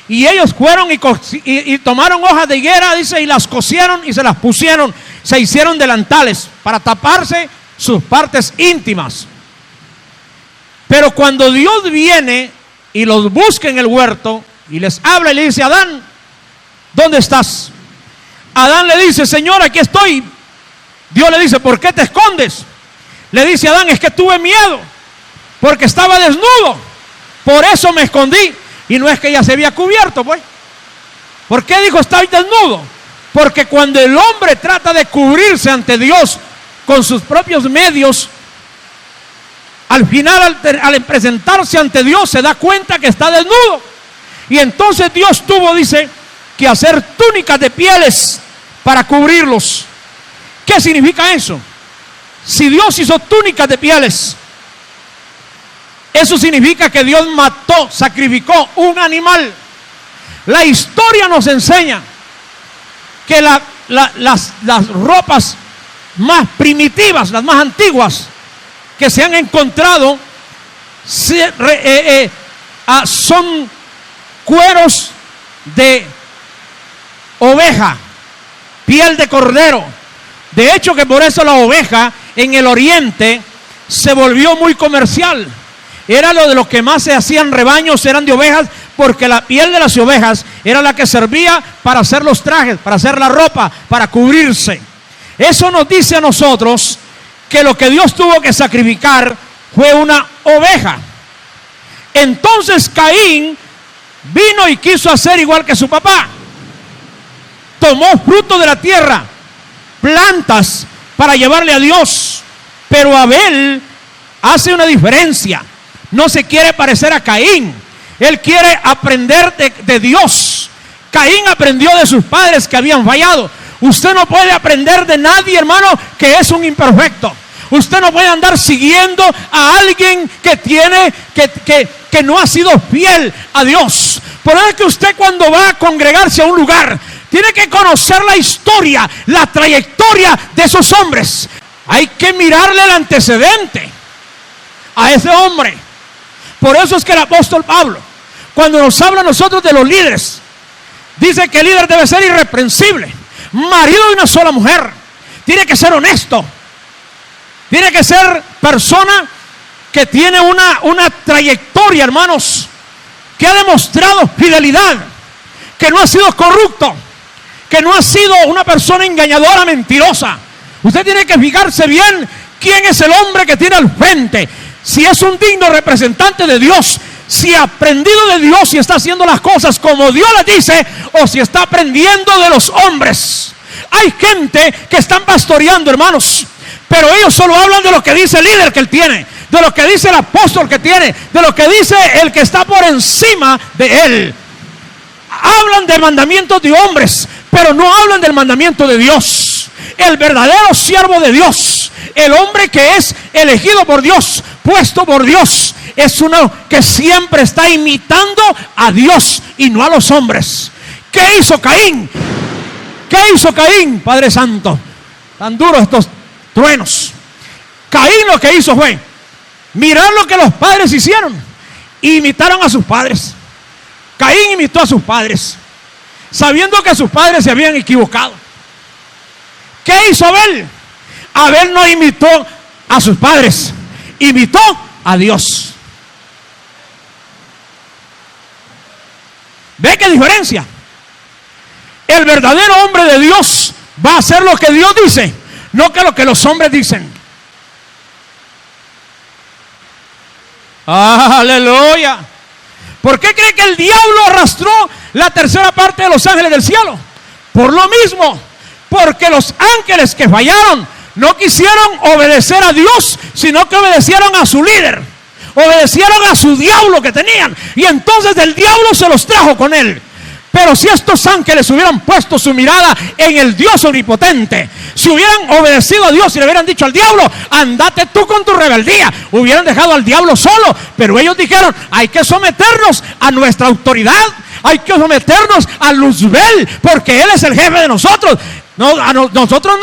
Y ellos fueron y tomaron hojas de higuera, dice, y las cosieron y se las pusieron. Se hicieron delantales para taparse sus partes íntimas. Pero cuando Dios viene y los busca en el huerto y les habla y le dice: Adán, ¿dónde estás? Adán le dice: Señor, aquí estoy. Dios le dice: ¿por qué te escondes? Le dice Adán: es que tuve miedo, porque estaba desnudo, por eso me escondí. Y no es que ya se había cubierto, pues. ¿Por qué dijo estoy desnudo? Porque cuando el hombre trata de cubrirse ante Dios con sus propios medios, al final, al presentarse ante Dios, se da cuenta que está desnudo. Y entonces Dios tuvo, dice, que hacer túnicas de pieles para cubrirlos. ¿Qué significa eso? Si Dios hizo túnicas de pieles, eso significa que Dios mató, sacrificó un animal. La historia nos enseña que las ropas más primitivas, las más antiguas que se han encontrado son cueros de oveja, piel de cordero. De hecho, que por eso la oveja en el oriente se volvió muy comercial. Era de lo que más se hacían rebaños, eran de ovejas, porque la piel de las ovejas era la que servía para hacer los trajes, para hacer la ropa, para cubrirse. Eso nos dice a nosotros que lo que Dios tuvo que sacrificar fue una oveja. Entonces Caín vino y quiso hacer igual que su papá. Tomó fruto de la tierra, plantas para llevarle a Dios. Pero Abel hace una diferencia. No se quiere parecer a Caín. Él quiere aprender de Dios. Caín aprendió de sus padres que habían fallado. Usted no puede aprender de nadie, hermano, que es un imperfecto. Usted no puede andar siguiendo a alguien que no ha sido fiel a Dios. Por eso es que usted, cuando va a congregarse a un lugar, tiene que conocer la historia, la trayectoria de esos hombres. Hay que mirarle el antecedente a ese hombre. Por eso es que el apóstol Pablo, cuando nos habla a nosotros de los líderes, dice que el líder debe ser irreprensible, marido de una sola mujer, tiene que ser honesto, tiene que ser persona que tiene una trayectoria, hermanos, que ha demostrado fidelidad, que no ha sido corrupto, que no ha sido una persona engañadora, mentirosa. Usted tiene que fijarse bien quién es el hombre que tiene al frente. Si es un digno representante de Dios, si ha aprendido de Dios y está haciendo las cosas como Dios le dice, o si está aprendiendo de los hombres. Hay gente que están pastoreando, hermanos, pero ellos solo hablan de lo que dice el líder que él tiene, de lo que dice el apóstol que tiene, de lo que dice el que está por encima de él. Hablan de mandamientos de hombres, pero no hablan del mandamiento de Dios. El verdadero siervo de Dios, el hombre que es elegido por Dios, puesto por Dios, es uno que siempre está imitando a Dios y no a los hombres. ¿Qué hizo Caín? ¿Qué hizo Caín, Padre Santo? Tan duros estos truenos. Caín lo que hizo fue mirar lo que los padres hicieron, imitaron a sus padres. Caín imitó a sus padres, sabiendo que sus padres se habían equivocado. ¿Qué hizo Abel? Abel no imitó a sus padres, imitó a Dios. ¿Ve qué diferencia? El verdadero hombre de Dios va a hacer lo que Dios dice, no que lo que los hombres dicen. Aleluya. ¿Por qué cree que el diablo arrastró la tercera parte de los ángeles del cielo? Por lo mismo, porque los ángeles que fallaron no quisieron obedecer a Dios, sino que obedecieron a su líder, obedecieron a su diablo que tenían, y entonces el diablo se los trajo con él. Pero si estos ángeles hubieran puesto su mirada en el Dios omnipotente, si hubieran obedecido a Dios y le hubieran dicho al diablo, andate tú con tu rebeldía, hubieran dejado al diablo solo. Pero ellos dijeron, hay que someternos a nuestra autoridad, hay que someternos a Luzbel, porque él es el jefe de nosotros. Nosotros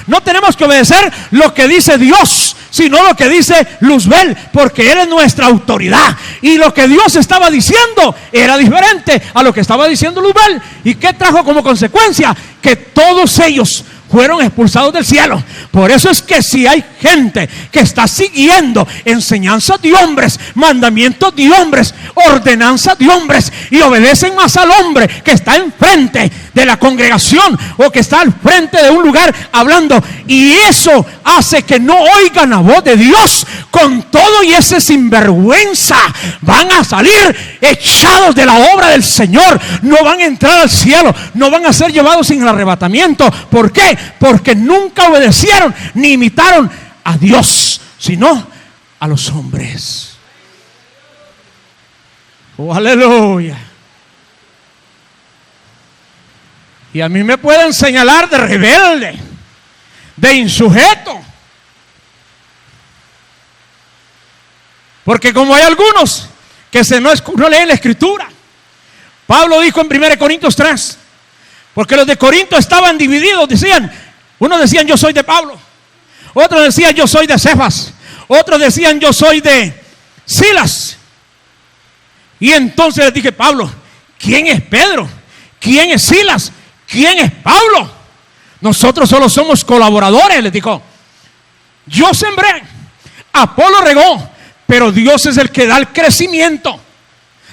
no tenemos que obedecer lo que dice Dios, sino lo que dice Luzbel, porque él es nuestra autoridad. Y lo que Dios estaba diciendo era diferente a lo que estaba diciendo Luzbel. ¿Y qué trajo como consecuencia? Que todos ellos fueron expulsados del cielo. Por eso es que si hay gente que está siguiendo enseñanzas de hombres, mandamientos de hombres, ordenanzas de hombres, y obedecen más al hombre que está enfrente de la congregación o que está al frente de un lugar hablando, y eso hace que no oigan la voz de Dios, con todo y ese sinvergüenza van a salir echados de la obra del Señor, no van a entrar al cielo, no van a ser llevados sin el arrebatamiento. ¿Por qué? Porque nunca obedecieron ni imitaron a Dios, sino a los hombres. Oh, aleluya. Y a mí me pueden señalar de rebelde, de insujeto, porque como hay algunos que no leen la escritura. Pablo dijo en 1 Corintios 3, porque los de Corinto estaban divididos, unos decían yo soy de Pablo, otros decían yo soy de Cefas, otros decían yo soy de Silas. Y entonces les dije, Pablo, ¿quién es Pedro? ¿Quién es Silas? ¿Quién es Pablo? Nosotros solo somos colaboradores, les dijo. Yo sembré, Apolo regó, pero Dios es el que da el crecimiento.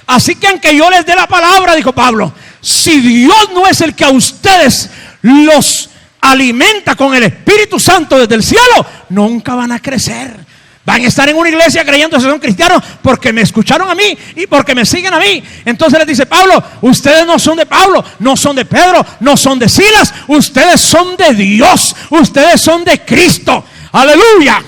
Así que aunque yo les dé la palabra, dijo Pablo, si Dios no es el que a ustedes los alimenta con el Espíritu Santo desde el cielo, nunca van a crecer. Van a estar en una iglesia creyendo que son cristianos porque me escucharon a mí y porque me siguen a mí. Entonces les dice Pablo, ustedes no son de Pablo, no son de Pedro, no son de Silas, ustedes son de Dios, ustedes son de Cristo. Aleluya.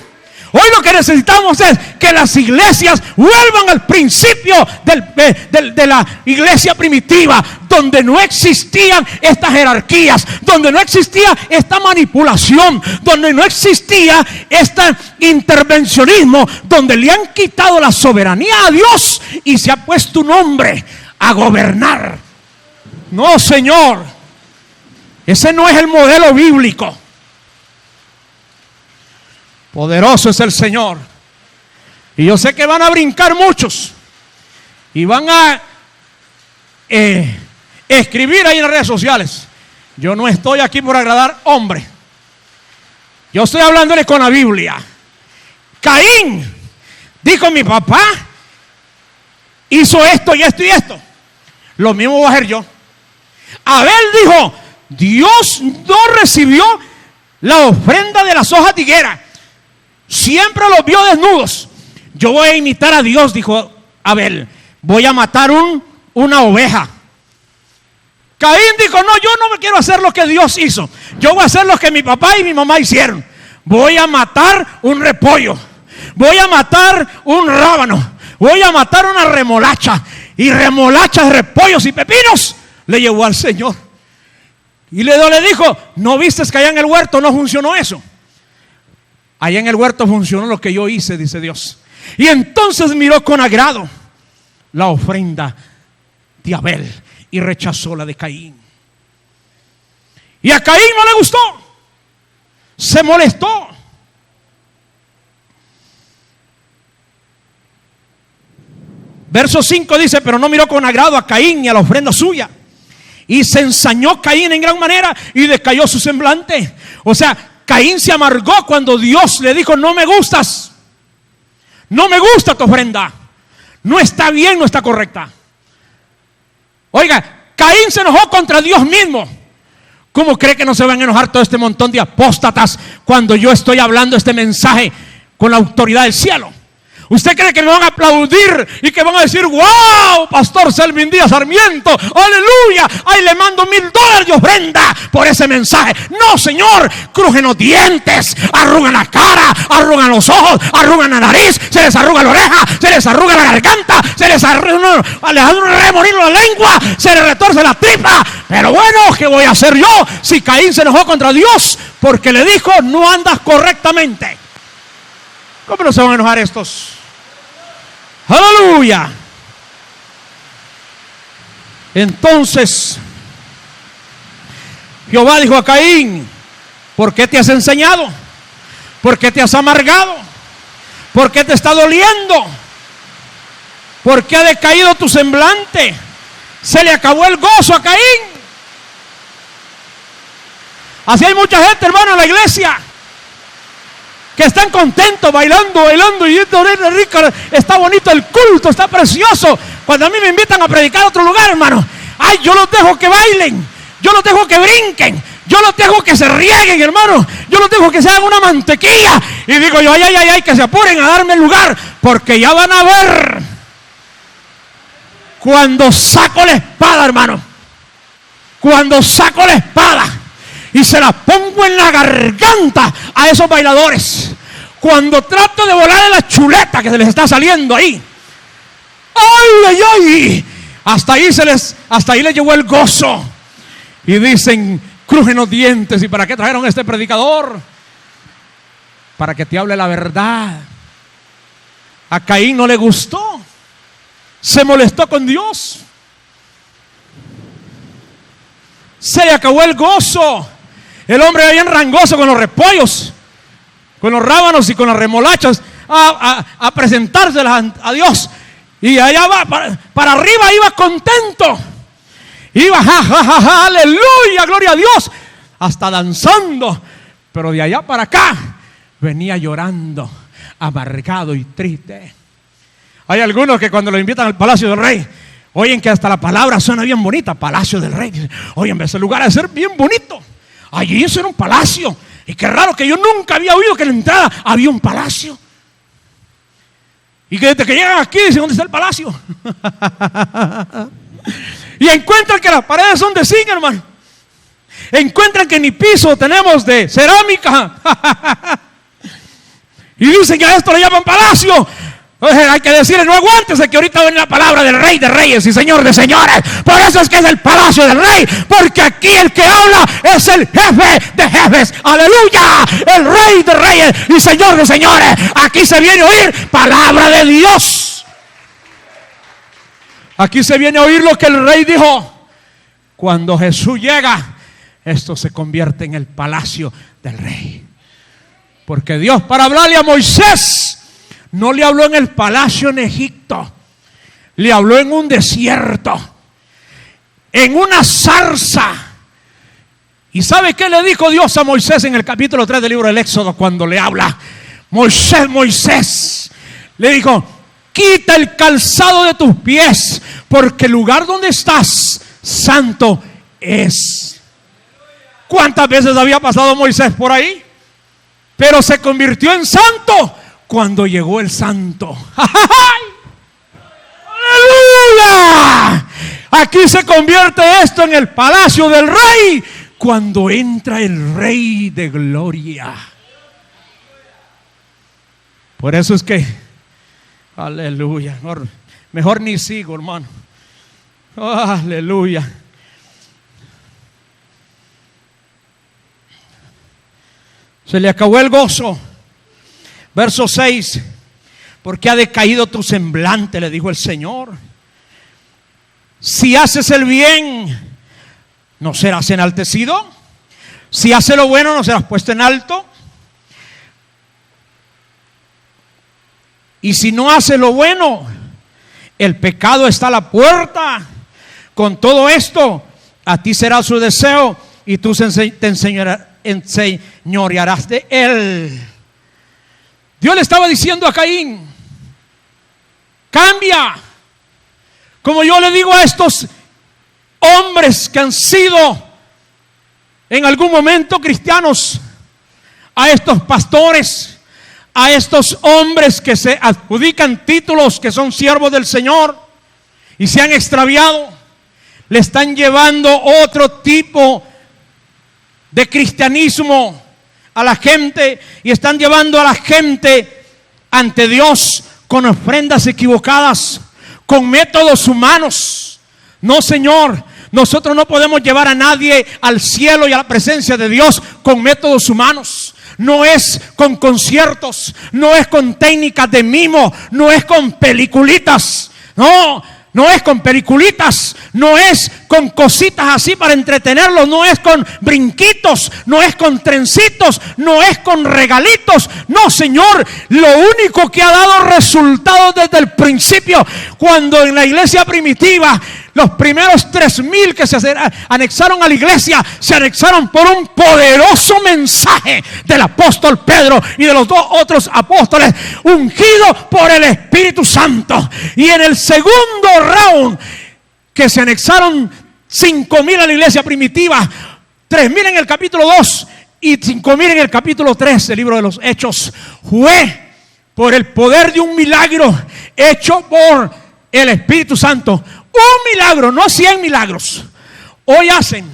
Hoy lo que necesitamos es que las iglesias vuelvan al principio de la iglesia primitiva, donde no existían estas jerarquías, donde no existía esta manipulación, donde no existía este intervencionismo, donde le han quitado la soberanía a Dios y se ha puesto un hombre a gobernar. No, Señor, ese no es el modelo bíblico. Poderoso es el Señor. Y yo sé que van a brincar muchos y van a escribir ahí en las redes sociales. Yo no estoy aquí por agradar hombres. Yo estoy hablándole con la Biblia. Caín dijo, mi papá hizo esto y esto y esto, lo mismo voy a hacer yo. Abel dijo, Dios no recibió la ofrenda de las hojas de higuera, siempre los vio desnudos. Yo voy a imitar a Dios, dijo Abel. Voy a matar una oveja. Caín dijo, no, yo no me quiero hacer lo que Dios hizo. Yo voy a hacer lo que mi papá y mi mamá hicieron. Voy a matar un repollo. voy a matar un rábano, voy a matar una remolacha, y remolachas, repollos y pepinos le llevó al Señor. Y le dijo, ¿no viste que allá en el huerto no funcionó eso? Allá en el huerto funcionó lo que yo hice, dice Dios. Y entonces miró con agrado la ofrenda de Abel y rechazó la de Caín. Y a Caín no le gustó, se molestó. Verso 5 dice, pero no miró con agrado a Caín ni a la ofrenda suya. Y se ensañó Caín en gran manera y decayó su semblante. O sea, Caín se amargó cuando Dios le dijo, no me gustas. No me gusta tu ofrenda. No está bien, no está correcta. Oiga, Caín se enojó contra Dios mismo. ¿Cómo cree que no se van a enojar todo este montón de apóstatas cuando yo estoy hablando este mensaje con la autoridad del cielo? ¿Usted cree que me van a aplaudir y que van a decir, wow, Pastor Selvin Díaz Sarmiento, aleluya, ahí le mando $1000 de ofrenda por ese mensaje? No, Señor, crujen los dientes, arrugan la cara, arrugan los ojos, arrugan la nariz, se les arruga la oreja, se les arruga la garganta, se les arruga, remorir la lengua, se les retorce la tripa. Pero bueno, ¿qué voy a hacer yo si Caín se enojó contra Dios porque le dijo, no andas correctamente? ¿Cómo no se van a enojar estos? ¡Aleluya! Entonces Jehová dijo a Caín, ¿por qué te has enseñado? ¿Por qué te has amargado? ¿Por qué te está doliendo? ¿Por qué ha decaído tu semblante? Se le acabó el gozo a Caín. Así hay mucha gente, hermano, en la iglesia que están contentos, bailando, y esto es rico, está bonito el culto, está precioso. Cuando a mí me invitan a predicar a otro lugar, hermano, ay, yo los dejo que bailen, yo los dejo que brinquen, yo los dejo que se rieguen, hermano, yo los dejo que se hagan una mantequilla. Y digo yo, ay, que se apuren a darme el lugar, porque ya van a ver cuando saco la espada, hermano, cuando saco la espada y se la pongo en la garganta a esos bailadores, cuando trato de volarle la chuleta que se les está saliendo ahí, ay, hasta ahí les llegó el gozo. Y dicen, crujen los dientes. ¿Y para qué trajeron a este predicador? Para que te hable la verdad. A Caín no le gustó, se molestó con Dios, se le acabó el gozo. El hombre bien rangoso con los repollos, con los rábanos y con las remolachas a presentárselas a Dios. Y allá va, para arriba iba contento, iba ja, aleluya, gloria a Dios, hasta danzando. Pero de allá para acá venía llorando, amargado y triste. Hay algunos que cuando lo invitan al palacio del rey, oyen que hasta la palabra suena bien bonita, palacio del rey. Dicen, oye, ese lugar ha de ser bien bonito. Allí eso era un palacio. Y qué raro que yo nunca había oído que en la entrada había un palacio. Y que desde que llegan aquí dicen, ¿dónde está el palacio? Y encuentran que las paredes son de zinc, hermano. Encuentran que ni piso tenemos de cerámica. Y dicen que a esto le llaman palacio. Entonces hay que decirle, no aguántese que ahorita viene la palabra del Rey de Reyes y Señor de Señores. Por eso es que es el palacio del Rey, porque aquí el que habla es el jefe de jefes, aleluya, el Rey de Reyes y Señor de Señores. Aquí se viene a oír palabra de Dios. Aquí se viene a oír lo que el Rey dijo. Cuando Jesús llega, esto se convierte en el palacio del Rey. Porque Dios, para hablarle a Moisés, no le habló en el palacio en Egipto, le habló en un desierto, en una zarza. ¿Y sabe qué le dijo Dios a Moisés en el capítulo 3 del libro del Éxodo cuando le habla? Moisés, le dijo, quita el calzado de tus pies, porque el lugar donde estás, santo es. ¿Cuántas veces había pasado Moisés por ahí? Pero se convirtió en santo cuando llegó el santo. ¡Aleluya! Aquí se convierte esto en el palacio del Rey cuando entra el Rey de gloria. Por eso es que, aleluya, mejor ni sigo, hermano. Oh, aleluya. Se le acabó el gozo. Verso 6. Porque ha decaído tu semblante, le dijo el Señor. Si haces el bien, no serás enaltecido. Si haces lo bueno, no serás puesto en alto. Y si no haces lo bueno, el pecado está a la puerta. Con todo esto, a ti será su deseo y tú te enseñorearás de él. Dios le estaba diciendo a Caín: cambia. Como yo le digo a estos hombres que han sido en algún momento cristianos, a estos pastores, a estos hombres que se adjudican títulos, que son siervos del Señor y se han extraviado, le están llevando otro tipo de cristianismo a la gente y están llevando a la gente ante Dios con ofrendas equivocadas, con métodos humanos. No, Señor, nosotros no podemos llevar a nadie al cielo y a la presencia de Dios con métodos humanos. No es con conciertos, no es con técnicas de mimo, no es con peliculitas. No es con peliculitas, no es con cositas así para entretenerlos, no es con brinquitos, no es con trencitos, no es con regalitos. No, Señor, lo único que ha dado resultados desde el principio, cuando en la iglesia primitiva los primeros 3,000 que se anexaron a la iglesia, se anexaron por un poderoso mensaje del apóstol Pedro y de los 2 otros apóstoles, ungidos por el Espíritu Santo. Y en el segundo round, que se anexaron 5,000 a la iglesia primitiva, 3,000 en el capítulo 2 y 5,000 en el capítulo 3 del libro de los Hechos, fue por el poder de un milagro hecho por el Espíritu Santo. Un milagro, no 100 milagros. Hoy hacen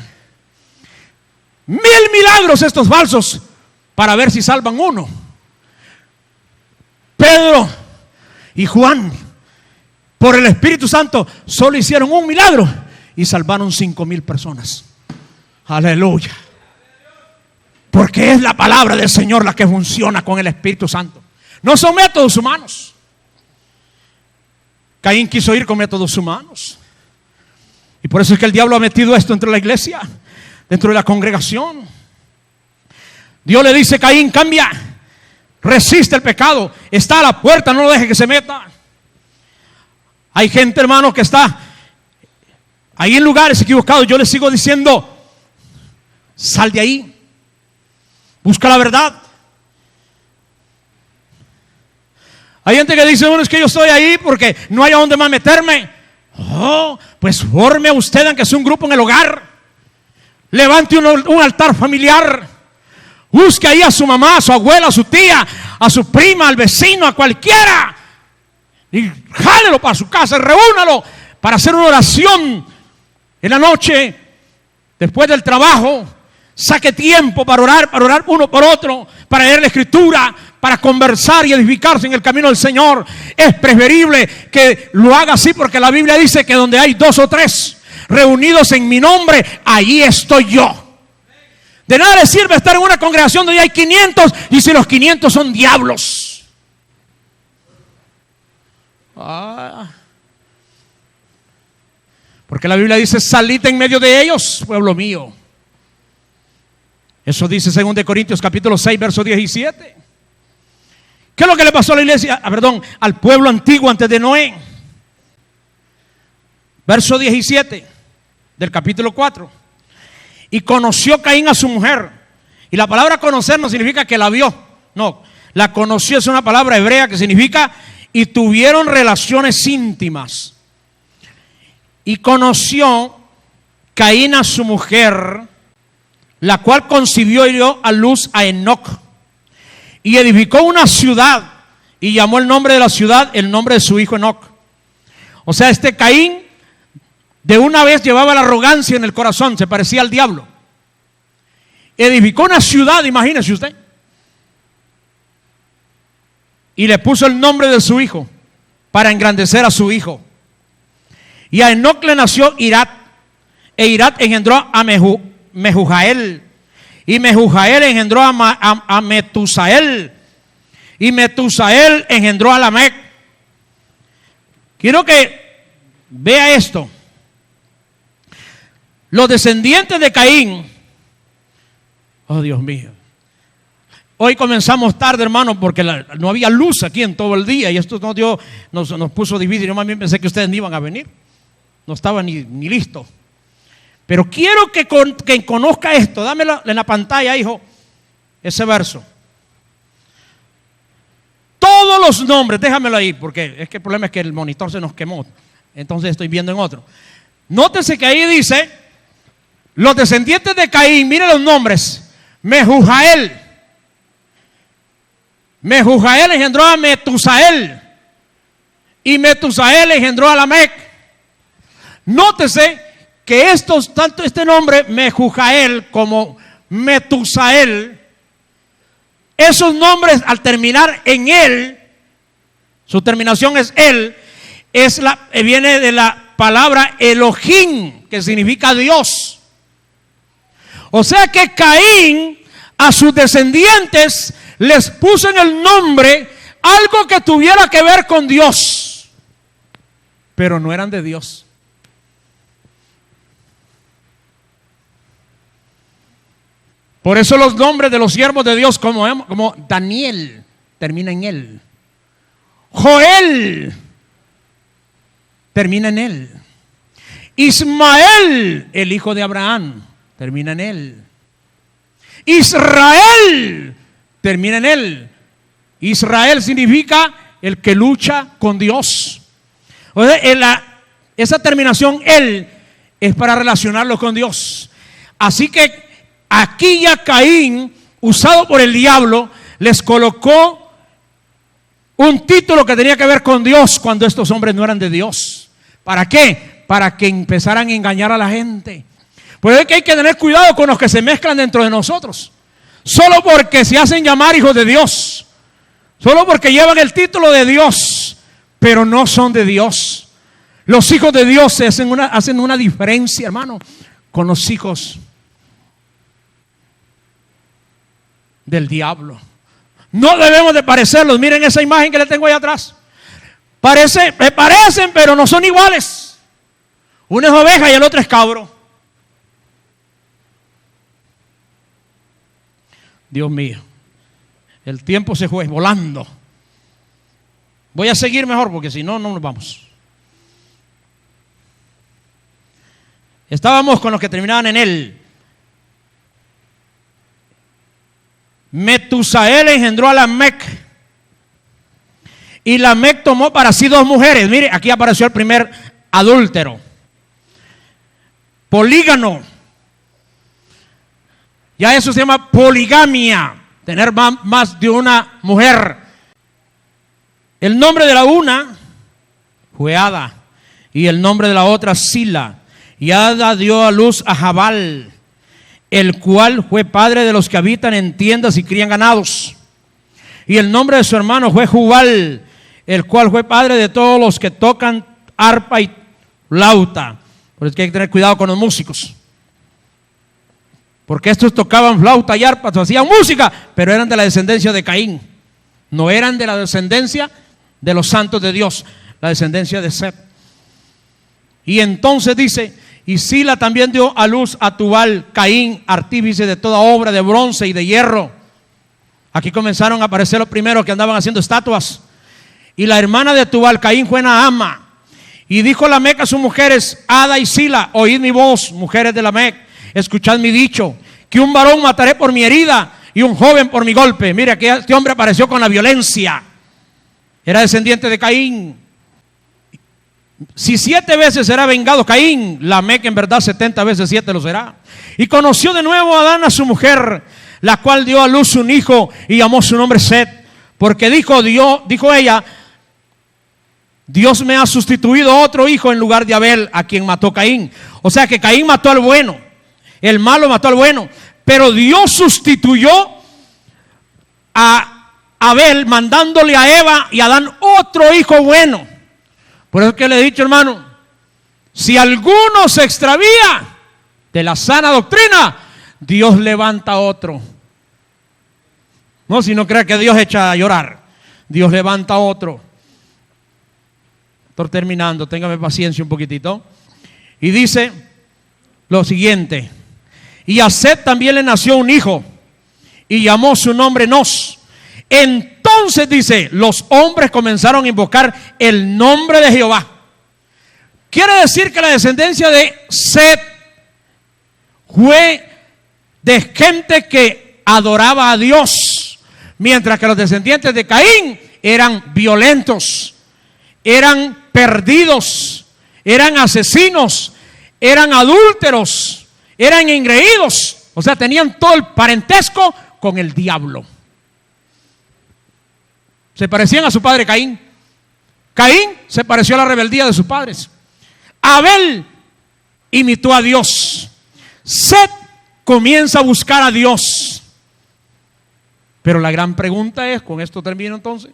1,000 milagros estos falsos para ver si salvan uno. Pedro y Juan, por el Espíritu Santo, solo hicieron un milagro y salvaron 5,000 personas. Aleluya. Porque es la palabra del Señor la que funciona con el Espíritu Santo. No son métodos humanos. Caín quiso ir con métodos humanos. Y por eso es que el diablo ha metido esto dentro de la iglesia, dentro de la congregación. Dios le dice: Caín, cambia, resiste el pecado, está a la puerta, no lo deje que se meta. Hay gente, hermano, que está ahí en lugares equivocados. Yo les sigo diciendo: sal de ahí, busca la verdad. Hay gente que dice: bueno, es que yo estoy ahí porque no hay a dónde más meterme. Oh, pues forme a usted, aunque sea un grupo en el hogar. Levante un altar familiar. Busque ahí a su mamá, a su abuela, a su tía, a su prima, al vecino, a cualquiera. Y jálelo para su casa, reúnalo para hacer una oración en la noche, después del trabajo. Saque tiempo para orar uno por otro, para leer la Escritura, para conversar y edificarse en el camino del Señor. Es preferible que lo haga así, porque la Biblia dice que donde hay 2 o 3 reunidos en mi nombre, ahí estoy yo. De nada le sirve estar en una congregación donde hay 500 y si los 500 son diablos. Porque la Biblia dice: salid en medio de ellos, pueblo mío. Eso dice 2 Corintios capítulo 6, verso 17. ¿Qué es lo que le pasó a la iglesia? Al pueblo antiguo antes de Noé. Verso 17 del capítulo 4. Y conoció Caín a su mujer. Y la palabra conocer no significa que la vio. No, la conoció es una palabra hebrea que significa y tuvieron relaciones íntimas. Y conoció Caín a su mujer, la cual concibió y dio a luz a Enoc. Y edificó una ciudad y llamó el nombre de la ciudad el nombre de su hijo Enoc. O sea, este Caín de una vez llevaba la arrogancia en el corazón, se parecía al diablo. Edificó una ciudad, imagínese usted. y le puso el nombre de su hijo para engrandecer a su hijo. Y a Enoc le nació Irad, e Irad engendró a Mehujael, y Mehujael engendró a Metusael, y Metusael engendró a Lamec. Quiero que vea esto. Los descendientes de Caín, oh Dios mío, hoy comenzamos tarde, hermano, porque no había luz aquí en todo el día, y esto nos puso difícil. Yo más bien pensé que ustedes no iban a venir, no estaba ni listo. Pero quiero que conozca esto. Dámelo en la pantalla, hijo, ese verso. Todos los nombres, déjamelo ahí, porque es que el problema es que el monitor se nos quemó, entonces estoy viendo en otro. Nótese que ahí dice, los descendientes de Caín, miren los nombres: Mehujael. Mehujael engendró a Metusael, y Metusael engendró a Lamec. Nótese que tanto este nombre Mehujael como Metusael, esos nombres al terminar en él, su terminación es él, viene de la palabra Elohim, que significa Dios. O sea que Caín a sus descendientes les puso en el nombre algo que tuviera que ver con Dios, pero no eran de Dios. Por eso los nombres de los siervos de Dios, como Daniel, termina en él. Joel, termina en él. Ismael, el hijo de Abraham, termina en él. Israel, termina en él. Israel significa el que lucha con Dios. O sea, esa terminación, él, es para relacionarlo con Dios. Así que aquí ya Caín, usado por el diablo, les colocó un título que tenía que ver con Dios cuando estos hombres no eran de Dios. ¿Para qué? Para que empezaran a engañar a la gente. Pues es que hay que tener cuidado con los que se mezclan dentro de nosotros, solo porque se hacen llamar hijos de Dios, solo porque llevan el título de Dios, pero no son de Dios. Los hijos de Dios hacen una diferencia, hermano, con los hijos del diablo. No debemos de parecerlos. Miren esa imagen que le tengo ahí atrás. Parecen, pero no son iguales. Uno es oveja y el otro es cabro. Dios mío, el tiempo se fue volando. Voy a seguir mejor porque si no, no nos vamos. Estábamos con los que terminaban en él. Metusael engendró a Lamec, y Lamec tomó para sí 2 mujeres. Mire, aquí apareció el primer adúltero, polígamo. Ya eso se llama poligamia, tener más de una mujer. El nombre de la una fue Ada, y el nombre de la otra Sila. Y Ada dio a luz a Jabal, el cual fue padre de los que habitan en tiendas y crían ganados. Y el nombre de su hermano fue Jubal, el cual fue padre de todos los que tocan arpa y flauta. Por eso hay que tener cuidado con los músicos, porque estos tocaban flauta y arpa, hacían música, pero eran de la descendencia de Caín. No eran de la descendencia de los santos de Dios, la descendencia de Set. Y entonces dice, y Sila también dio a luz a Tubal, Caín, artífice de toda obra de bronce y de hierro. Aquí comenzaron a aparecer los primeros que andaban haciendo estatuas. Y la hermana de Tubal, Caín, fue Naama. Y dijo Lamec a sus mujeres, Ada y Sila: oíd mi voz, mujeres de Lamec, escuchad mi dicho, que un varón mataré por mi herida y un joven por mi golpe. Mira que este hombre apareció con la violencia. Era descendiente de Caín. Si 7 veces será vengado Caín, Lamec en verdad 70 veces 7 lo será. Y conoció de nuevo a Adán a su mujer, la cual dio a luz un hijo y llamó su nombre Set, porque dijo ella: Dios me ha sustituido otro hijo en lugar de Abel, a quien mató Caín. O sea que Caín mató al bueno, el malo mató al bueno, pero Dios sustituyó a Abel mandándole a Eva y a Adán otro hijo bueno. Por eso es que le he dicho, hermano, si alguno se extravía de la sana doctrina, Dios levanta otro. No, si no crea que Dios echa a llorar, Dios levanta otro. Estoy terminando, téngame paciencia un poquitito. Y dice lo siguiente: y a Set también le nació un hijo, y llamó su nombre Nos. Entonces dice, los hombres comenzaron a invocar el nombre de Jehová. Quiere decir que la descendencia de Set fue de gente que adoraba a Dios, mientras que los descendientes de Caín eran violentos, eran perdidos, eran asesinos, eran adúlteros, eran engreídos. O sea, tenían todo el parentesco con el diablo. Se parecían a su padre Caín. Caín se pareció a la rebeldía de sus padres. Abel imitó a Dios. Set comienza a buscar a Dios. Pero la gran pregunta es, con esto termino entonces,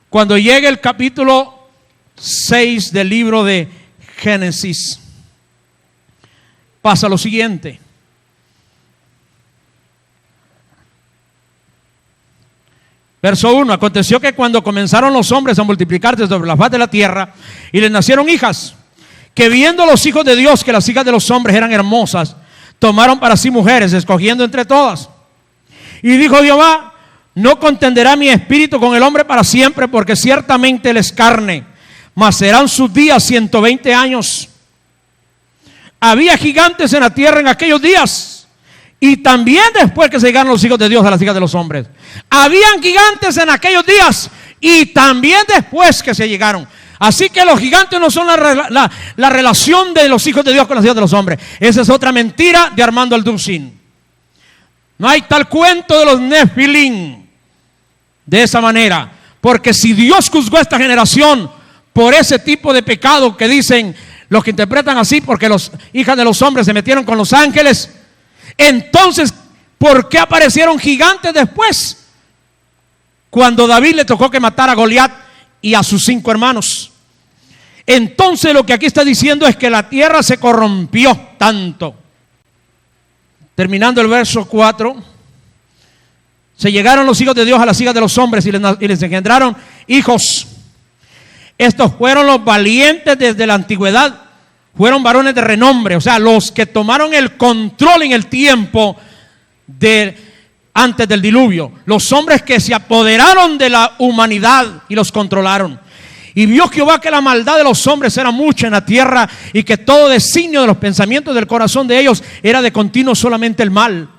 cuando llegue el capítulo 6 del libro de Génesis, pasa lo siguiente. Verso 1: aconteció que cuando comenzaron los hombres a multiplicarse sobre la faz de la tierra, y les nacieron hijas, que viendo los hijos de Dios que las hijas de los hombres eran hermosas, tomaron para sí mujeres, escogiendo entre todas. Y dijo Jehová: no contenderá mi espíritu con el hombre para siempre, porque ciertamente él es carne, mas serán sus días 120 años. Había gigantes en la tierra en aquellos días, y también después que se llegaron los hijos de Dios a las hijas de los hombres. Habían gigantes en aquellos días, y también después que se llegaron. Así que los gigantes no son la relación de los hijos de Dios con las hijas de los hombres. Esa es otra mentira de Armando Alducin. No hay tal cuento de los Nefilim de esa manera. Porque si Dios juzgó a esta generación por ese tipo de pecado que dicen los que interpretan así, porque las hijas de los hombres se metieron con los ángeles, entonces, ¿por qué aparecieron gigantes después? Cuando David le tocó que matar a Goliat y a sus 5 hermanos. Entonces lo que aquí está diciendo es que la tierra se corrompió tanto. Terminando el verso 4: se llegaron los hijos de Dios a las hijas de los hombres y les engendraron hijos. Estos fueron los valientes desde la antigüedad, fueron varones de renombre, o sea, los que tomaron el control en el tiempo antes del diluvio, los hombres que se apoderaron de la humanidad y los controlaron. Y vio Jehová que la maldad de los hombres era mucha en la tierra, y que todo designio de los pensamientos del corazón de ellos era de continuo solamente el mal.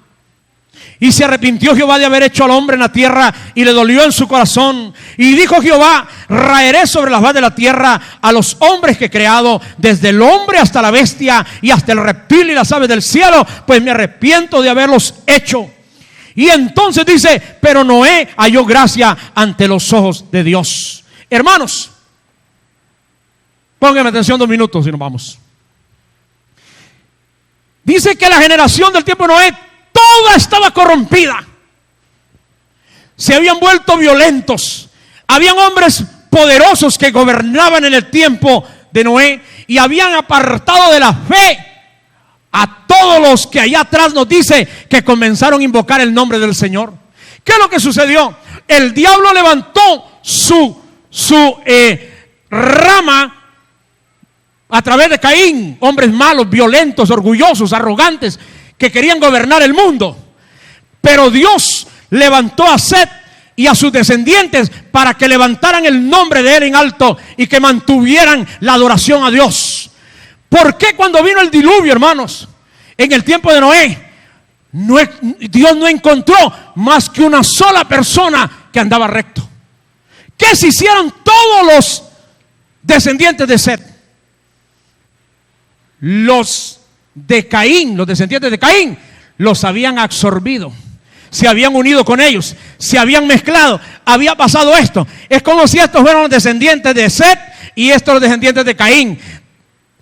Y se arrepintió Jehová de haber hecho al hombre en la tierra, y le dolió en su corazón. Y dijo Jehová: raeré sobre la faz de la tierra a los hombres que he creado, desde el hombre hasta la bestia, y hasta el reptil y las aves del cielo, pues me arrepiento de haberlos hecho. Y entonces dice: pero Noé halló gracia ante los ojos de Dios. Hermanos, pónganme atención 2 minutos y nos vamos. Dice que la generación del tiempo de Noé toda estaba corrompida. Se habían vuelto violentos. Habían hombres poderosos que gobernaban en el tiempo de Noé, y habían apartado de la fe a todos los que allá atrás nos dice que comenzaron a invocar el nombre del Señor. ¿Qué es lo que sucedió? El diablo levantó su rama a través de Caín, hombres malos, violentos, orgullosos, arrogantes, que querían gobernar el mundo. Pero Dios levantó a Set y a sus descendientes para que levantaran el nombre de él en alto y que mantuvieran la adoración a Dios. ¿Por qué cuando vino el diluvio, hermanos, en el tiempo de Noé, Dios no encontró más que una sola persona que andaba recto? ¿Qué se hicieron todos los descendientes de Set? Los de Caín, los descendientes de Caín, los habían absorbido, se habían unido con ellos, se habían mezclado, había pasado esto. Es como si estos fueran los descendientes de Set y estos los descendientes de Caín,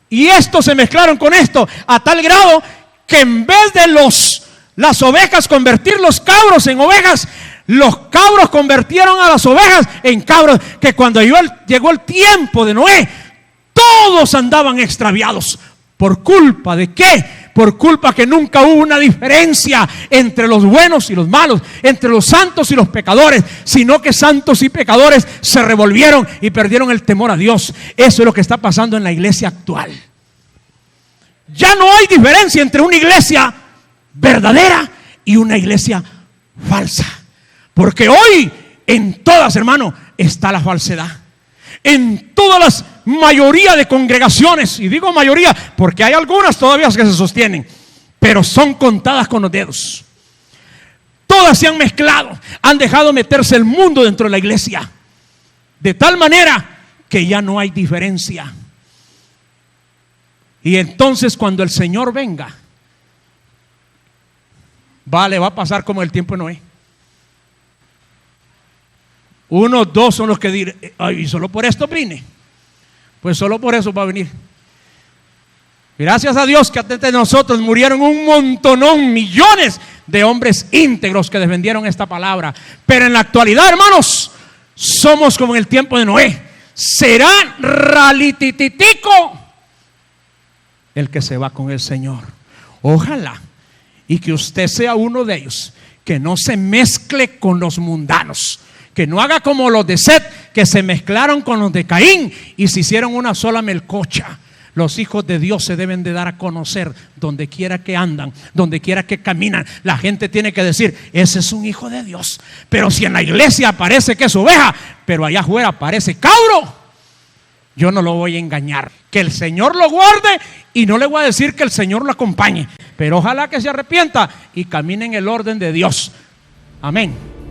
y estos se mezclaron con esto a tal grado que en vez de las ovejas convertir los cabros en ovejas, Los cabros convirtieron a las ovejas en cabros, que cuando llegó el tiempo de Noé, todos andaban extraviados. ¿Por culpa de qué? Por culpa que nunca hubo una diferencia entre los buenos y los malos, entre los santos y los pecadores, sino que santos y pecadores se revolvieron y perdieron el temor a Dios. Eso es lo que está pasando en la iglesia actual. Ya no hay diferencia entre una iglesia verdadera y una iglesia falsa. Porque hoy en todas, hermano, está la falsedad. En todas las mayoría de congregaciones, y digo mayoría porque hay algunas todavía que se sostienen, pero son contadas con los dedos. Todas se han mezclado, han dejado meterse el mundo dentro de la iglesia, de tal manera que ya no hay diferencia. Y entonces cuando el Señor venga, le va a pasar como el tiempo de Noé. Uno, dos son los que dirán, ay, solo por esto vine. Pues solo por eso va a venir. Gracias a Dios que antes de nosotros murieron un montonón, millones de hombres íntegros que defendieron esta palabra. Pero en la actualidad, hermanos, somos como en el tiempo de Noé. Será ralitititico el que se va con el Señor. Ojalá y que usted sea uno de ellos, que no se mezcle con los mundanos, que no haga como los de Set, que se mezclaron con los de Caín y se hicieron una sola melcocha. Los hijos de Dios se deben de dar a conocer donde quiera que andan, donde quiera que caminan. La gente tiene que decir, ese es un hijo de Dios. Pero si en la iglesia parece que es oveja, pero allá afuera parece cabro, yo no lo voy a engañar. Que el Señor lo guarde y no le voy a decir que el Señor lo acompañe, pero ojalá que se arrepienta y camine en el orden de Dios. Amén.